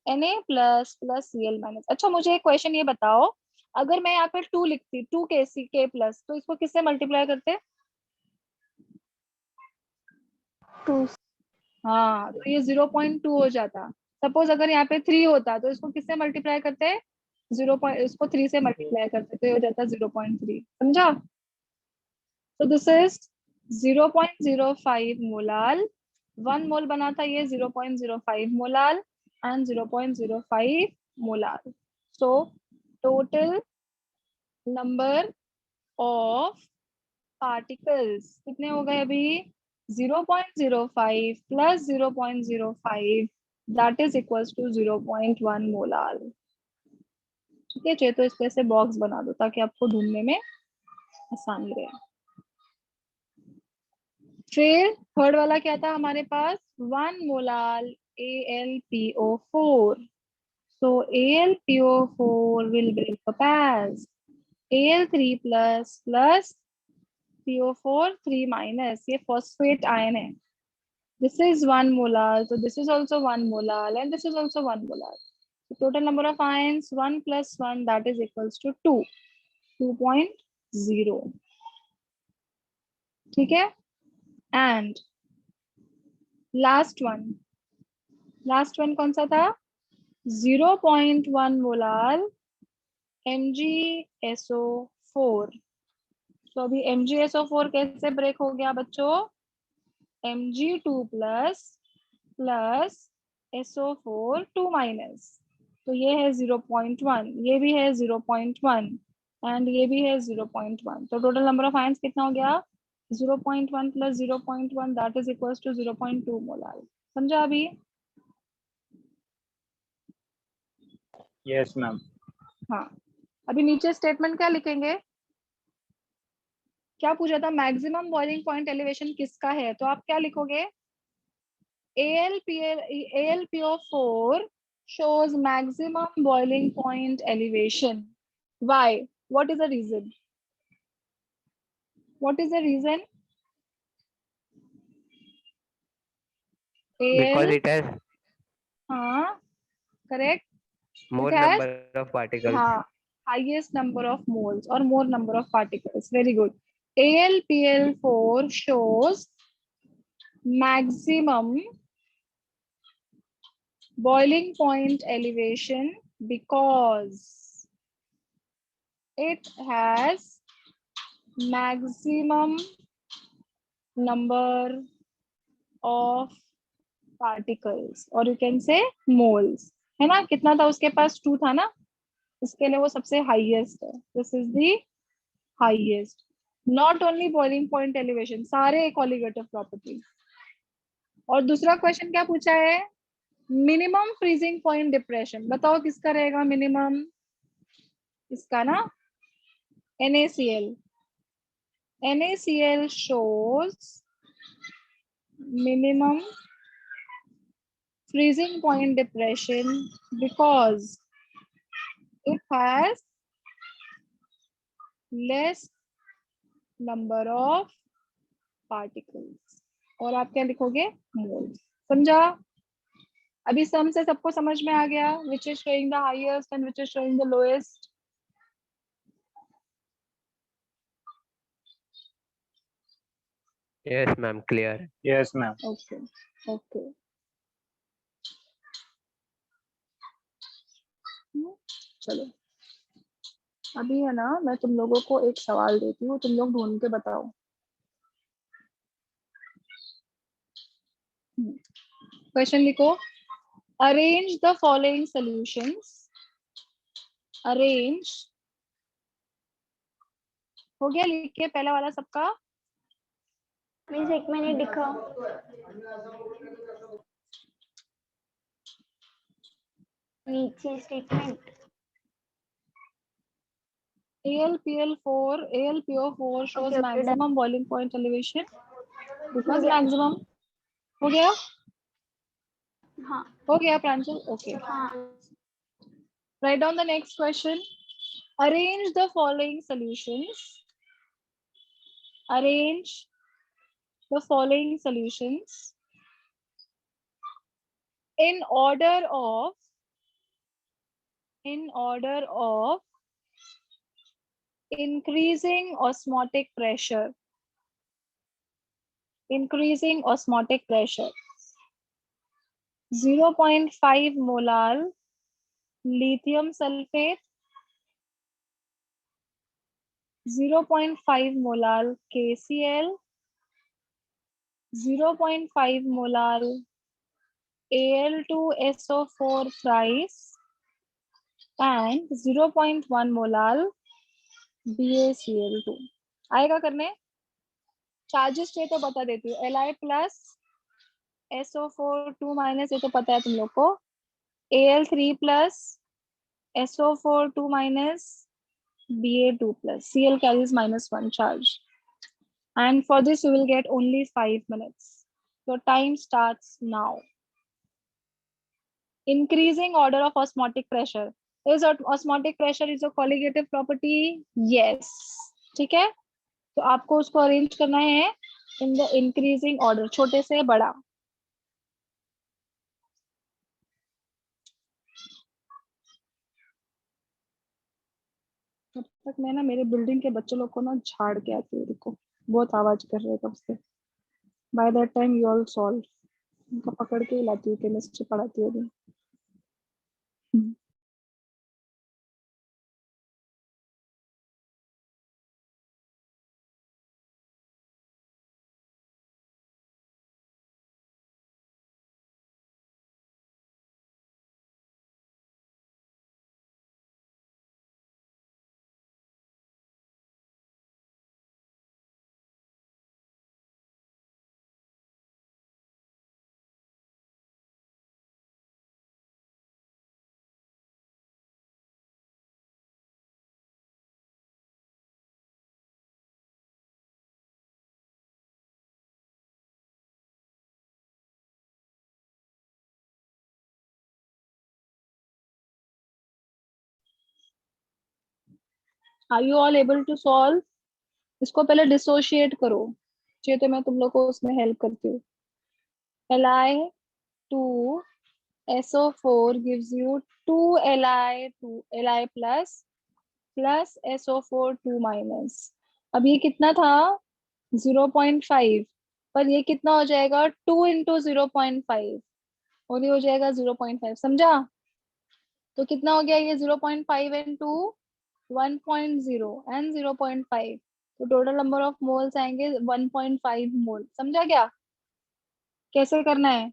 Na plus Cl minus। अच्छा मुझे एक क्वेश्चन ये बताओ, अगर मैं यहाँ पे 2 लिखती 2 K प्लस, तो इसको किससे मल्टीप्लाई करते? 2. हाँ, तो ये 0.2 हो जाता। सपोज अगर यहाँ पे 3 होता तो इसको किससे मल्टीप्लाई करते? 3 से मल्टीप्लाई करते, तो ये हो जाता 0.3। समझा? तो दिस इज 0.05 मोलाल, 1 मोल बना था ये 0.05 molal and 0.05 molar. So total number of particles कितने हो गए अभी? 0.05 plus 0.05 that is equals to 0.1 molar। ठीक है, चाहिए तो इस पे से बॉक्स बना दो ताकि आपको ढूंढने में आसानी रहे। फिर थर्ड वाला क्या था हमारे पास? 1 molal AlPO4। So AlPO4 will break up as Al3 plus plus PO4 3 minus, ये phosphate ion है। This is 1 molar, so this is also 1 molar and this is also 1 molar. So total number of ions 1 plus 1 that is equals to 2, 2.0। ठीक है? And last one कौन सा था? 0.1 molar MgSO4। तो अभी MgSO4 कैसे break हो गया बच्चों? Mg2 plus SO4 2 minus, तो ये है 0.1, ये भी है 0.1 एंड ये भी है 0.1। तो टोटल नंबर ऑफ आयंस कितना हो गया? 0.1 plus 0.1 that is equals to 0.2 molar. समझा अभी? yes ma'am, हाँ, अभी नीचे स्टेटमेंट क्या लिखेंगे? क्या पूछा था? मैक्सिमम बॉइलिंग पॉइंट एलिवेशन किसका है? तो आप क्या लिखोगे? AlPO4 shows maximum boiling point elevation. Why? What is the reason? What is the reason? Because Al, it has हाँ, correct. more It has, number of particles. हाँ, highest number of moles or more number of particles. Very good. AlPL4 shows maximum boiling point elevation because it has maximum number of particles or you can say moles, है ना? कितना था उसके पास? 2 था ना, इसके लिए वो सबसे हाईएस्ट है। This is the highest. Not only boiling point elevation, सारे कोलिगेटिव प्रॉपर्टी। और दूसरा क्वेश्चन क्या पूछा है? Minimum freezing point depression. बताओ किसका रहेगा मिनिमम? इसका ना, NaCl। NaCl shows minimum freezing point depression because it has less number of particles। और आप क्या लिखोगे? मोल्स। समझा? अभी सम से सबको समझ में आ गया? Which is showing the highest and which is showing the lowest? Yes ma'am, clear. yes ma'am, okay okay. चलो अभी है ना, मैं तुम लोगों को एक सवाल देती हूँ, तुम लोग ढूंढ के बताओ। क्वेश्चन लिखो। Arrange the following solutions. Arrange हो गया? लिख के पहला वाला सबका। प्लीज एक मिनट दिखाओ। नीचे statement. AlPO4 shows Okay, okay, maximum boiling point elevation because गया। maximum। हो गया? हाँ हो गया प्रांशल? ओके। हाँ। Write down the next question. Arrange the following solutions. Arrange the following solutions in order of increasing osmotic pressure. Increasing osmotic pressure. 0.5 molar lithium sulfate, 0.5 molar KCl, 0.5 molar Al2SO4 thrice and 0.1 molar BaCl2। आएगा करने? Charges चाहिए तो बता देती हूँ। Li plus SO4 2 minus, ये तो पता है तुम लोग को। Al3 plus SO4 2 minus Ba2 plus. Cl carries -1 charge. And for this, you will get only 5 minutes. Your time starts now. Increasing order of osmotic pressure. Is osmotic pressure is a colligative property? Yes. ठीक है? तो आपको उसको arrange करना है in the increasing order, छोटे से बड़ा। तब तक मैं ना मेरे बिल्डिंग के बच्चों लोग को ना झाड़ के आती हूँ। देखो बहुत आवाज कर रहे हैं कब से। By that time you all solve. उनको पकड़ के ही लाती हूँ, केमिस्ट्री पढ़ाती हूँ। Are you all able to solve? इसको पहले डिसोशिएट करो, चाहिए तो मैं तुम लोग को उसमें हेल्प करती हूँ। Li2SO4 gives you 2Li plus SO4 2 minus। अब ये कितना था? 0.5, पर ये कितना हो जाएगा? 2 इंटू 0.5, और ये हो जाएगा 0.5। समझा? तो कितना हो गया ये? 0.5 इंटू 1.0 एंड 0.5, तो टोटल नंबर ऑफ मोल्स आएंगे 1.5 मोल। समझा क्या कैसे करना है?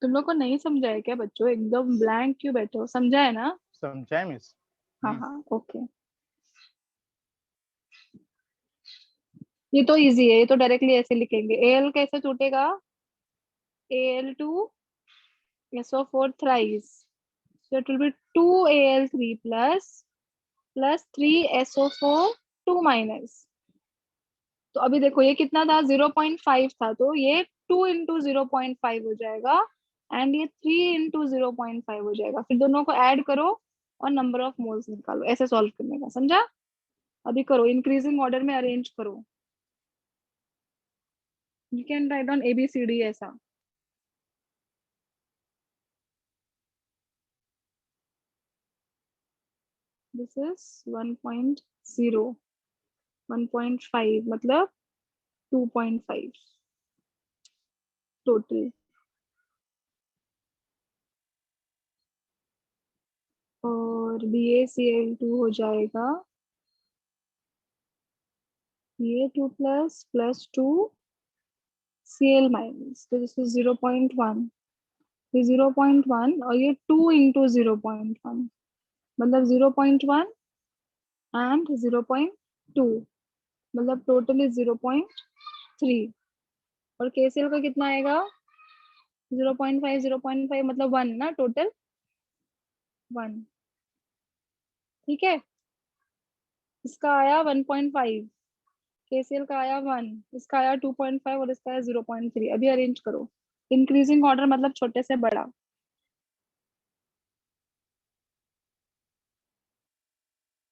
तुम लोग को नहीं समझा है क्या बच्चों? एकदम ब्लैंक क्यों बैठे हो? समझा है ना? समझा है मिस? हाँ हाँ, ओके। ये तो इजी है, ये तो डायरेक्टली ऐसे लिखेंगे। Al कैसे छूटेगा? Al2SO4 thrice, so it will be 2Al3 plus 3SO4 2 minus। तो अभी देखो ये कितना था? 0.5 था, तो ये 2 इंटू 0.5 हो जाएगा, एंड ये 3 इंटू 0.5 हो जाएगा। फिर दोनों को ऐड करो और नंबर ऑफ मोल्स निकालो। ऐसे सॉल्व करने का, समझा? अभी करो, इंक्रीजिंग ऑर्डर में अरेंज करो। You can write on ABCD ऐसा। दिस इज 1.0, 1.5 मतलब 2.5 टोटल। और BaCl2 हो जाएगा Ba2 plus 2 Cl minus, तो दिस इज 0.1, ये 0.1 और ये 2 इंटू 0.1 मतलब 0.1 एंड 0.2 मतलब टोटल इज 0.3। और KCl का कितना आएगा? 0.5 0.5 मतलब 1 ना, टोटल 1। ठीक है, इसका आया 1.5, KCl का आया 1, इसका आया 2.5 और इसका आया 0.3। अभी अरेंज करो, इंक्रीजिंग ऑर्डर मतलब छोटे से बड़ा।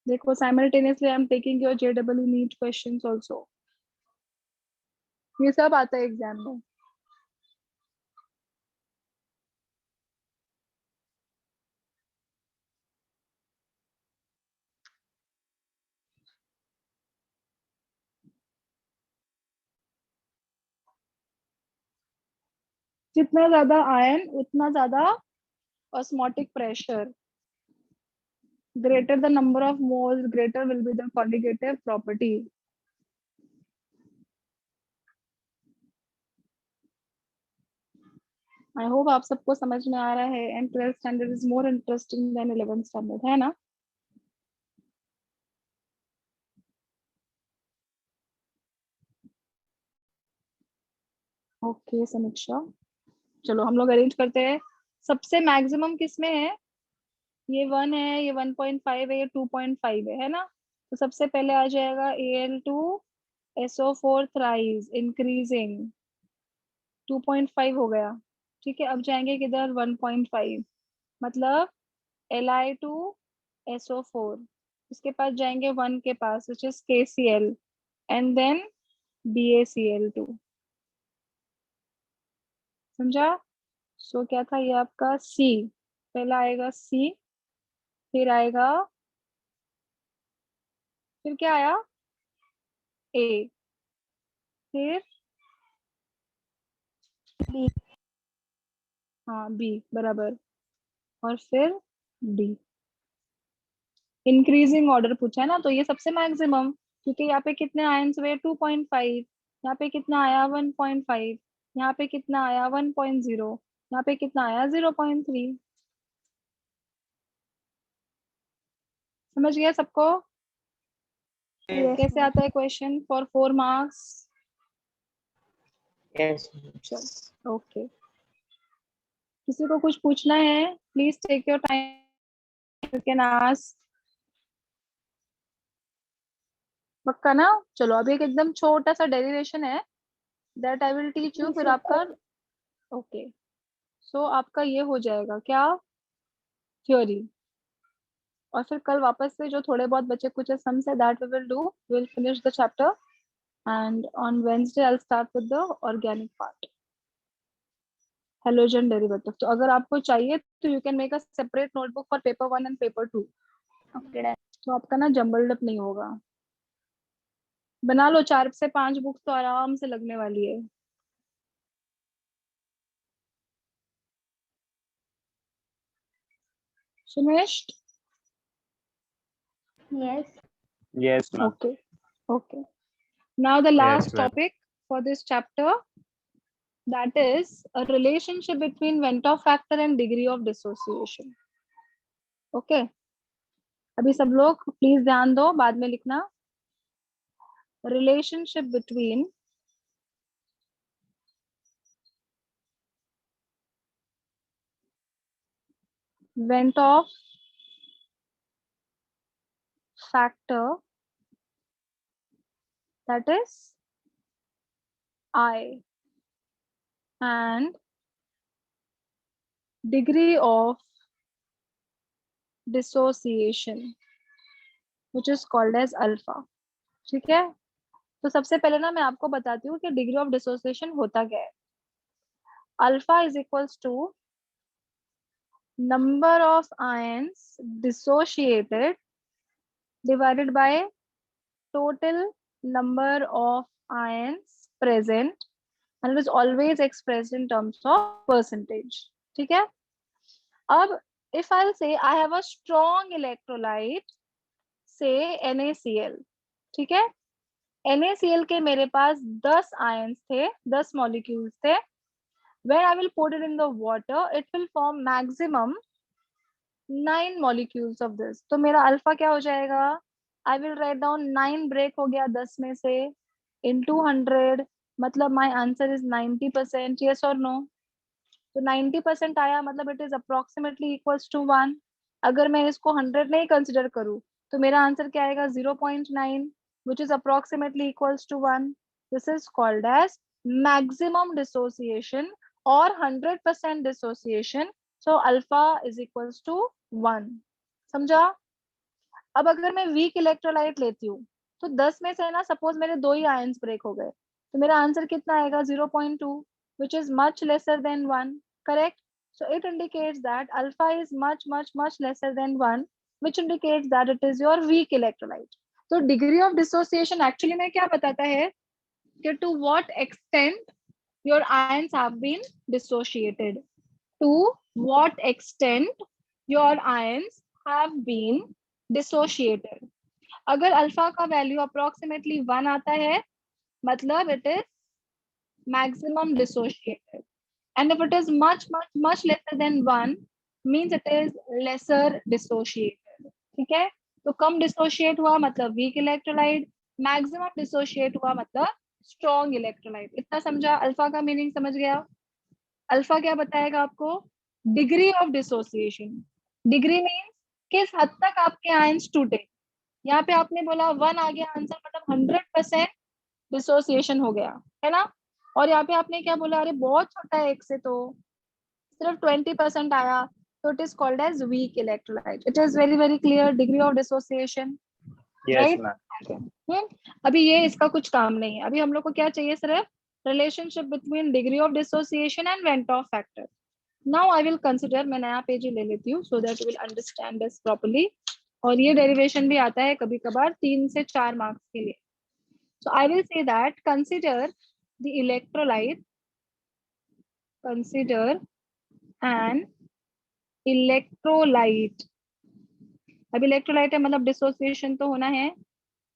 देखो simultaneously I am taking your JEE NEET questions also, ये सब आता है एग्जाम में। जितना ज्यादा आयन उतना ज्यादा osmotic pressure, greater the number of moles, greater will be the conjugative property। I hope आप सबको समझ में आ रहा है, and 12th standard is more interesting than 11th standard, है ना? ओके समीक्षा, चलो हम लोग अरेंज करते हैं। सबसे मैक्सिमम किस में है? ये 1 है, ये 1.5 है, ये 2.5 है ना? तो सबसे पहले आ जाएगा Al2SO4 थ्राइस इंक्रीजिंग, 2.5 हो गया। ठीक है, अब जाएंगे किधर? 1.5 मतलब Li2SO4, उसके पास जाएंगे 1 के पास, which is KCl, and then BaCl2। समझा? सो क्या था ये आपका? C, पहला आएगा C, फिर आएगा, फिर क्या आया? A, फिर B, हाँ B बराबर, और फिर D। इंक्रीजिंग ऑर्डर पूछा है ना, तो ये सबसे मैक्सिमम, क्योंकि यहाँ पे कितने आयंस हुए? 2.5, यहाँ पे कितना आया? 1.5, यहाँ पे कितना आया? 1.0, यहाँ पे कितना आया? 0.3। समझ गया सबको? yes कैसे आता है क्वेश्चन फॉर 4 मार्क्स? Yes. चलो ओके, किसी को कुछ पूछना है? Please take your time, you can ask. पक्का ना? चलो अभी एक एकदम छोटा सा डेरिवेशन है, that I will teach you, फिर आपका ओके सो आपका ये हो जाएगा क्या, थ्योरी। और फिर कल वापस से जो थोड़े बहुत बचे कुछ सम्स है that we will do, will finish the chapter and on Wednesday I will start with the organic part, halogen derivative. तो अगर आपको चाहिए तो you can make a separate notebook for paper 1 and paper 2, Okay. तो आपका ना jumbled up नहीं होगा। बना लो 4 से 5 बुक्स तो आराम से लगने वाली है। Finished? Yes. Yes, ma'am. Okay. Okay. Now the Yes, last ma'am. topic for this chapter, that is a relationship between Venn factor and degree of dissociation. Okay. अभी सब लोग प्लीज ध्यान दो, बाद में लिखना। Relationship between Venn factor, that is I, and degree of dissociation, which is called as alpha. ठीक है, तो सबसे पहले ना मैं आपको बताती हूँ कि डिग्री ऑफ डिसोसिएशन होता क्या है। Alpha is equals to number of ions dissociated divided by total number of ions present, and it is always expressed in terms of percentage. ठीक है, अब if I'll say I have a strong electrolyte, say NaCl, ठीक है, NaCl के मेरे पास 10 ions थे, 10 molecules थे। When I will put it in the water, it will form maximum 9 molecules of this. तो मेरा अल्फा क्या हो जाएगा, I will write down 9 break हो गया 10 में से into 100, मतलब my answer is 90%, yes or no? तो 90% आया, मतलब it is approximately equals to 1। अगर मैं इसको 100 नहीं कंसिडर करूँ तो मेरा आंसर क्या आएगा, 0.9, which is approximately equals to 1. This is called as maximum dissociation or 100% dissociation. So alpha is equals to 1. समझा? अब अगर मैं वीक इलेक्ट्रोलाइट लेती हूँ तो 10 में से ना सपोज मेरे 2 ही आयंस ब्रेक हो गए, तो मेरा आंसर कितना आएगा, 0.2, which is much lesser than 1. Correct? So it indicates that alpha is much lesser than 1, which indicates that it is your weak electrolyte. तो degree of dissociation actually में क्या बताता है कि to what extent your ions have been dissociated. To what extent your ions have been dissociated. अगर alpha का value approximately 1 आता है मतलब it is maximum dissociated, and if it is much lesser than 1 means it is lesser dissociated. ठीक है, तो कम dissociate हुआ मतलब वीक इलेक्ट्रोलाइट, मैक्सिमम डिसोशिएट हुआ मतलब स्ट्रॉन्ग इलेक्ट्रोलाइट। इतना समझा? अल्फा का मीनिंग समझ गया? अल्फा क्या बताएगा आपको, degree of dissociation. Degree means किस हद तक आपके आयंस टूटे। यहाँ पे आपने बोला 1 आ गया आंसर, मतलब 100% डिसोसिएशन हो गया है ना। और यहाँ पे आपने क्या बोला, अरे बहुत छोटा है 1 से तो सिर्फ 20% आया, तो it is called as weak electrolyte. It is very clear, degree of dissociation, Yes, right? ma'am. अभी ये इसका कुछ काम नहीं है, अभी हम लोग को क्या चाहिए, सिर्फ relationship between degree of dissociation and went of factor. Now I will consider, मैं नया पेज ही ले लेती हूँ so that you will understand this properly. और ये डेरिवेशन भी आता है कभी कभार 3 से 4 मार्क्स के लिए। So I will say that consider the electrolyte, consider an electrolyte. अब इलेक्ट्रोलाइट है मतलब डिसोसिएशन तो होना है,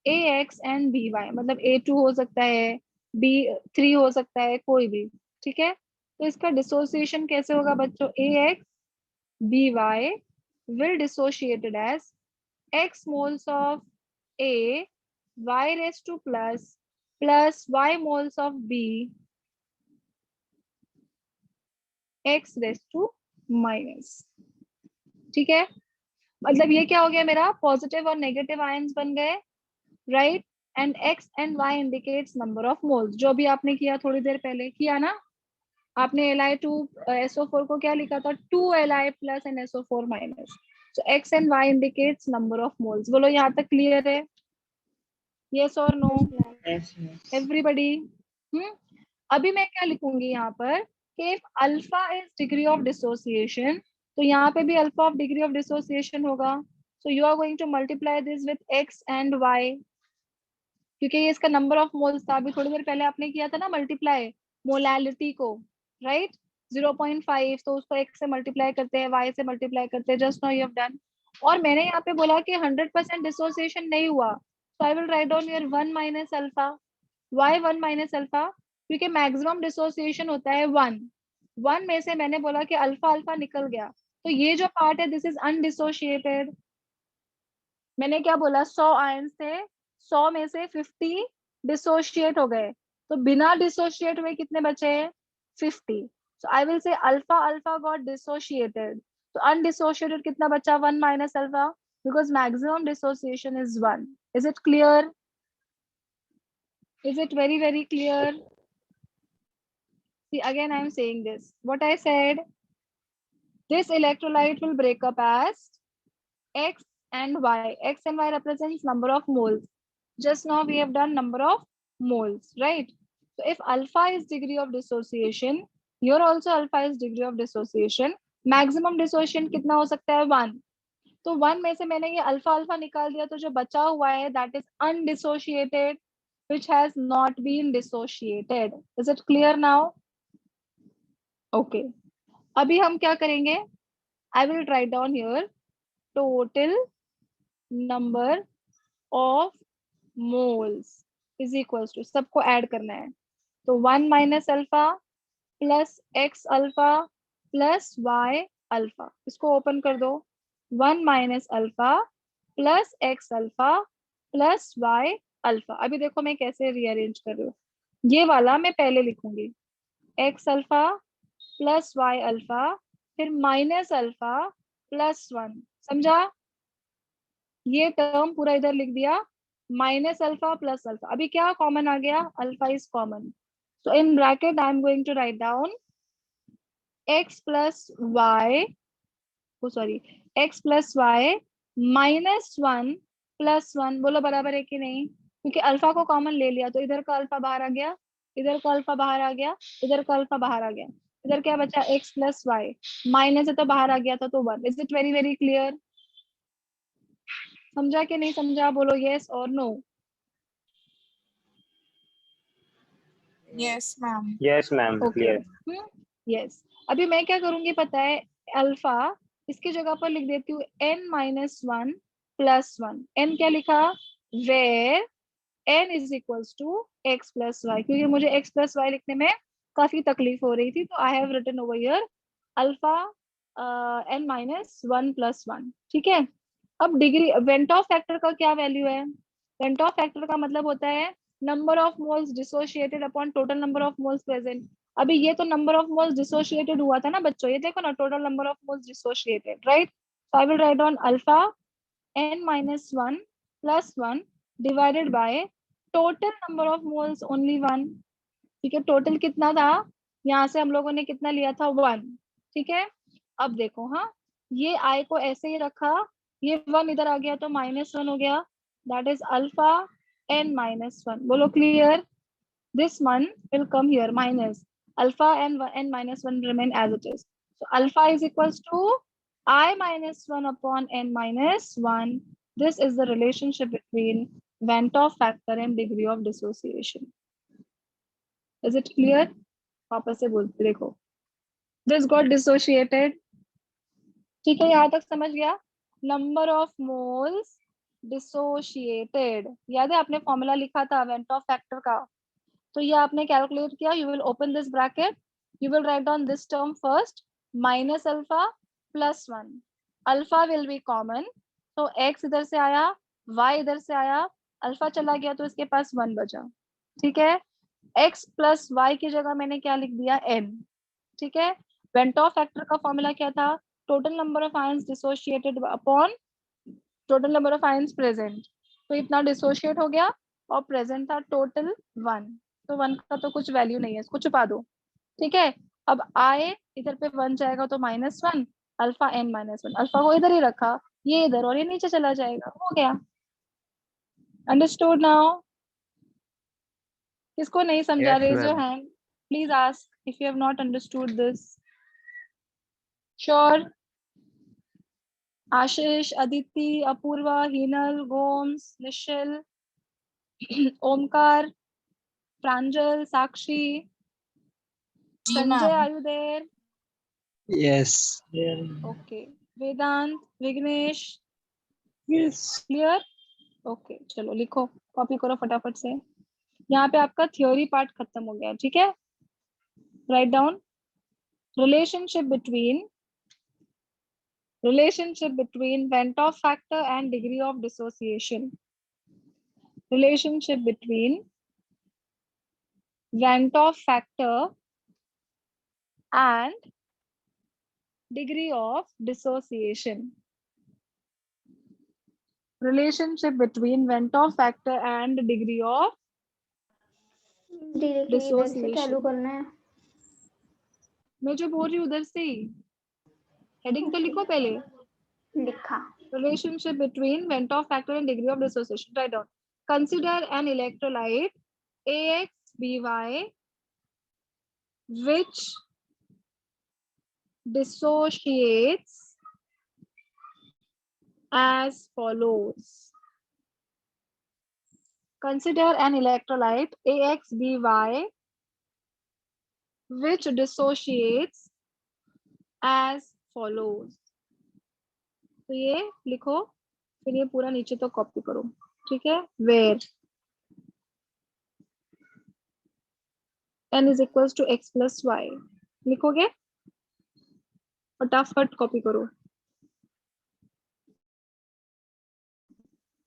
AX एंड BY, मतलब A2 हो सकता है, B3 हो सकता है, कोई भी। ठीक है, तो इसका डिसोसिएशन कैसे होगा बच्चों, AX BY will dissociated as X moles of A Y raised to plus Y moles of B X raised to minus। ठीक है, मतलब ये क्या हो गया, मेरा पॉजिटिव और नेगेटिव आयंस बन गए, right? And X and Y indicates number of moles, जो भी आपने किया थोड़ी देर पहले किया ना। आपने Li2SO4 को क्या लिखा था, 2Li plus and SO4 minus. So X and Y indicates number of moles. बोलो यहाँ तक क्लियर है? Yes or no? Yes, yes. Everybody? अभी मैं क्या लिखूंगी यहाँ पर कि if alpha is degree of dissociation, तो यहाँ पे भी alpha of degree of dissociation होगा. So you are going to multiply this with X and Y. क्योंकि ये इसका नंबर ऑफ मोल्स था. अभी थोड़ी देर पहले आपने किया था ना मल्टीप्लाई मोलैलिटी को, राइट? 0.5, तो उसको x से मल्टीप्लाई करते हैं, y से मल्टीप्लाई करते हैं. Just now you have done. और मैंने यहाँ पे बोला कि 100% डिसोसिएशन नहीं हुआ, तो I will write down here 1 minus alpha. Why 1 minus alpha? क्योंकि मैक्सिमम डिसोसिएशन होता है 1 में से मैंने बोला कि अल्फा अल्फा निकल गया, तो ये जो पार्ट है दिस इज अनडिसोशिएटेड. मैंने क्या बोला, 100 आयंस थे, 100 में से 50 डिसोशिएट हो गए, तो बिना डिसोशिएट हुए कितने बचे? 50. So I will say alpha alpha got dissociated. तो अनडिसोशिएटेड कितना बचा? 1 minus alpha, because maximum dissociation is 1. Is it clear? Is it very, very clear? See, again, I am saying this. What I said, this electrolyte will break up as X and Y. X and Y represents number of moles. Just now we have done number of moles, right? So if alpha is degree of dissociation, here also alpha is degree of dissociation. Maximum dissociation कितना हो सकता है? 1. तो 1 में से मैंने ये alpha alpha निकाल दिया, तो जो बचा हुआ है that is undissociated, which has not been dissociated. Is it clear now? Okay. अभी हम क्या करेंगे? I will write down here total number of moles is equals to, सबको ऐड करना है, तो 1 minus alpha plus X alpha plus Y alpha. इसको open कर दो. 1 minus alpha plus X alpha plus Y alpha. अभी देखो मैं कैसे रीअरेंज कर रही हूँ. ये वाला मैं पहले लिखूंगी, X alpha plus Y alpha, फिर माइनस अल्फा प्लस 1. समझा? ये टर्म पूरा इधर लिख दिया, माइनस अल्फा प्लस अल्फा. अभी क्या कॉमन आ गया? Alpha is common. So in bracket I am going to write down X plus Y, X plus Y minus 1 plus 1. बोलो बराबर है कि नहीं? क्योंकि अल्फा को कॉमन ले लिया, तो इधर का अल्फा बाहर आ गया, इधर का अल्फा बाहर आ गया, इधर का अल्फा बाहर आ गया. इधर क्या बचा? एक्स प्लस वाई, माइनस है तो बाहर आ गया था, तो 1. Is it very very clear? समझा कि नहीं समझा? बोलो यस और no. Yes, ma'am. Yes, ma'am. Okay. Clear. Yes. अभी मैं क्या करूंगी पता है? अल्फा इसकी जगह पर लिख देती हूँ n माइनस 1 प्लस 1. n क्या लिखा? Where n is equals to x plus Y. क्योंकि मुझे x प्लस वाई लिखने में काफी तकलीफ हो रही थी, तो I have written over here alpha n minus 1 plus 1. ठीक है. अब डिग्री वेंटॉफ फैक्टर का क्या वैल्यू है? वेंटॉफ फैक्टर का मतलब होता है number of moles dissociated upon total number of moles present. अभी ये तो नंबर ऑफ मोल्स डिसोशिएटेड हुआ था ना बच्चों, ये देखो ना, total number of moles dissociated, right? So I will write down alpha n minus 1 plus 1 divided by total number of moles only 1. ठीक है. टोटल कितना था? यहाँ से हम लोगों ने कितना लिया था? 1. ठीक है. अब देखो, हाँ, ये i को ऐसे ही रखा, ये 1 इधर आ गया तो माइनस 1 हो गया, that is alpha n minus 1. बोलो clear? this one will come here minus alpha and n minus 1 remain as it is. So alpha is equals to I minus 1 upon n minus 1. This is the relationship between Van't-Hoff factor and degree of dissociation. Is it clear? वापस से बोलते देखो. This got dissociated. ठीक है, यहाँ तक समझ गया? Number of moles dissociated. याद है आपने फॉर्मूला लिखा था Van't-Hoff factor का, तो ये आपने कैलकुलेट किया. You will open this bracket, you will write down this term first, minus alpha plus 1. Alpha will be common, तो x इधर से आया, y इधर से आया, अल्फा चला गया तो इसके पास 1 बचा. ठीक है. x प्लस y की जगह मैंने क्या लिख दिया? n. ठीक है. वेंटॉफ फैक्टर का फॉर्मूला क्या था? Total number of ions dissociated upon total number of ions present. तो इतना डिसोशिएट हो गया और प्रेजेंट था टोटल 1. तो 1 का तो कुछ वैल्यू नहीं है, इसको छुपा दो. ठीक है. अब I इधर पे 1 जाएगा तो -1, अल्फा n -1, अल्फा को इधर ही रखा, ये इधर और ये नीचे चला जाएगा, हो गया। Understood now? किसको नहीं समझा? Yes, raise your ma'am. Hand, please ask if you have not understood this. Sure? Ashish, Aditi, Apurva, Hinal, Gomes, Nishil, Omkar, Pranjal, Sakshi, जी Sanjay, ma'am. are you there? Yes. Okay. Vedant, Vighnesh, Yes. Clear? Okay, चलो लिखो, कॉपी करो फटाफट से। यहाँ पे आपका थ्योरी पार्ट खत्म हो गया, ठीक है? Write down relationship between Vent-Off factor and degree of dissociation. Relationship between Vent-Off factor and degree of dissociation. Relationship between Vent-Off factor and degree of directly इधर से चालू dissociation. करना है। मैं जो बोल रही हूँ उधर से ही हेडिंग तो लिखो पहले। लिखा। Relationship between Vent-Off factor and degree of dissociation. Write down. Consider an electrolyte AXBY which dissociates as follows. Consider an electrolyte AXBY which dissociates as follows. तो ये लिखो, फिर ये पूरा नीचे तो कॉपी करो, ठीक है? Where n is equals to x plus y लिखोगे, फटाफट कॉपी करो।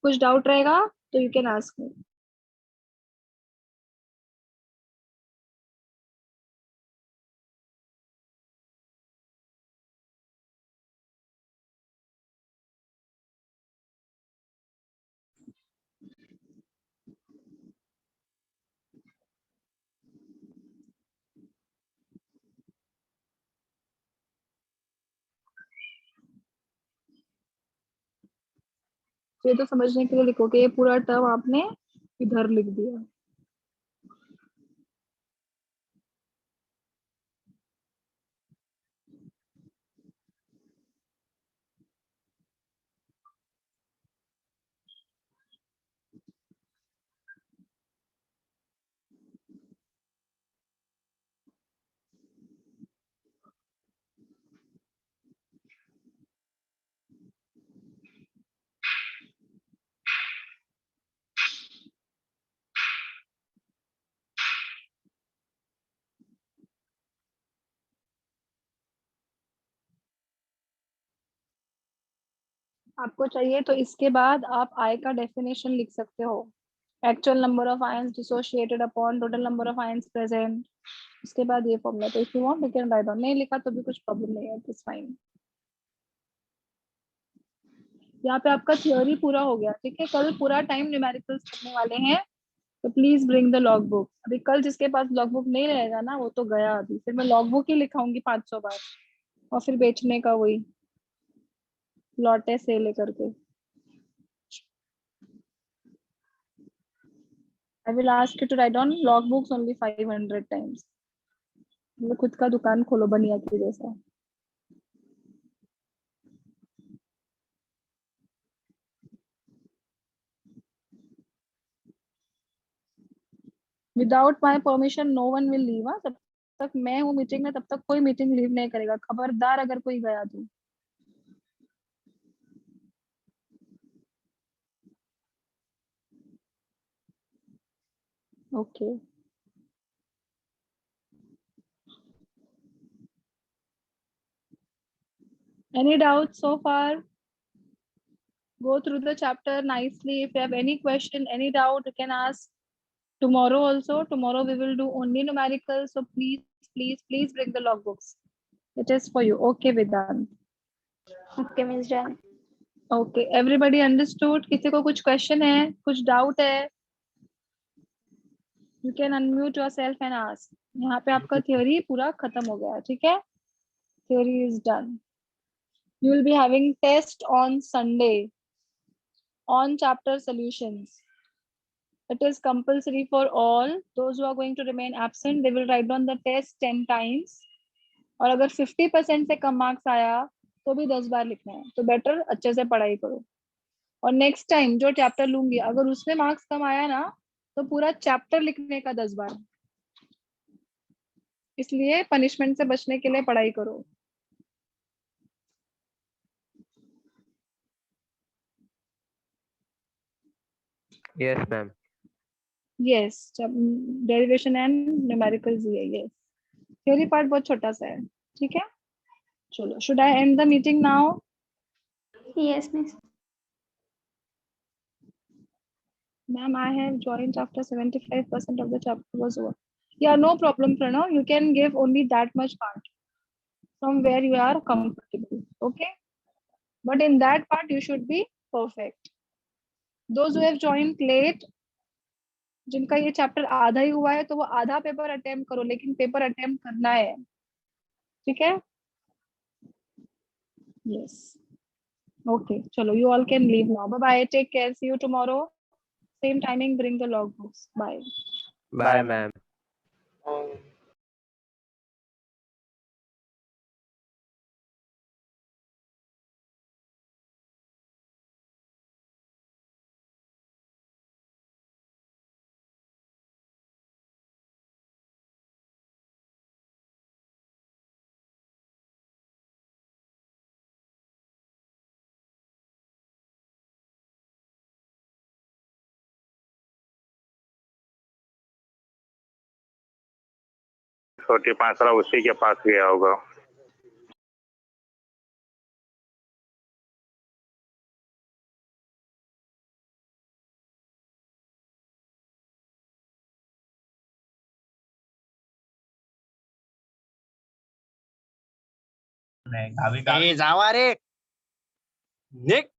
कुछ डाउट रहेगा तो यू कैन आस्क मी। ये तो समझने के लिए लिखोगे, ये पूरा टर्म आपने इधर लिख दिया। आपको चाहिए तो इसके बाद आप I का डेफिनेशन लिख सकते हो। Actual number of ions dissociated upon total number of ions present. उसके बाद ये फॉर्मूला, तो if you want you can write down. नहीं लिखा तो भी कुछ प्रॉब्लम नहीं है, इट्स फाइन। यहाँ पे आपका थ्योरी पूरा हो गया, ठीक है? कल पूरा टाइम न्यूमेरिकल्स करने वाले हैं, तो please bring the log book. अभी कल जिसके पास लॉग बुक नहीं रहेगा ना, वो तो गया अभी। फिर मैं लॉग बुक ही लिखाऊंगी 500 बार, और फिर बेचने का वही लॉटे से लेकर के। I will ask you to write down log books only 500 times. मतलब खुद का दुकान खोलो बनिया की जैसा। Without my permission, no one will leave. हाँ, तब तक मैं हूँ मीटिंग में, तब तक कोई मीटिंग लीव नहीं करेगा। खबरदार अगर कोई गया तो। Okay. Any doubts so far? Go through the chapter nicely. If you have any question, any doubt, you can ask tomorrow also. Tomorrow we will do only numericals. So please bring the log books. It is for you. Okay, Vedant. Okay miss done. Okay, everybody understood? किसी को कुछ question है, कुछ doubt है? You can unmute yourself and ask. यहाँ पे आपका theory पूरा खत्म हो गया, ठीक है? Theory is done. You will be having test on Sunday on chapter solutions. It is compulsory for all. Those who are going to remain absent, they will write down the test 10 times. और अगर 50% से कम marks आया तो भी 10 बार लिखना है. तो better अच्छे से पढ़ाई करो. और नेक्स्ट टाइम जो चैप्टर लूंगी अगर उसमें मार्क्स कम आया ना तो पूरा चैप्टर लिखने का 10 बार. इसलिए पनिशमेंट से बचने के लिए पढ़ाई करो. Yes, ma'am. Yes, derivation and numericals ही है. यस, थ्योरी पार्ट बहुत छोटा सा है. ठीक है, चलो. Should I and the meeting now? Yes, miss. Ma'am, I have joined after 75% of the chapter was over. Yeah, no problem, Pranav. You can give only that much part from where you are comfortable. Okay? But in that part, you should be perfect. Those who have joined late, जिनका ये chapter आधा ही हुआ है तो वो आधा paper attempt करो, लेकिन पेपर अटेम्प्ट करना है. ठीक है? Yes. Okay. चलो, you all can leave now. Bye bye. Take care. See you tomorrow. Same timing. Bring the logbooks. Bye. Bye, ma'am. छोटी पांचरा उसी के पास गया होगा. जावा रे. निक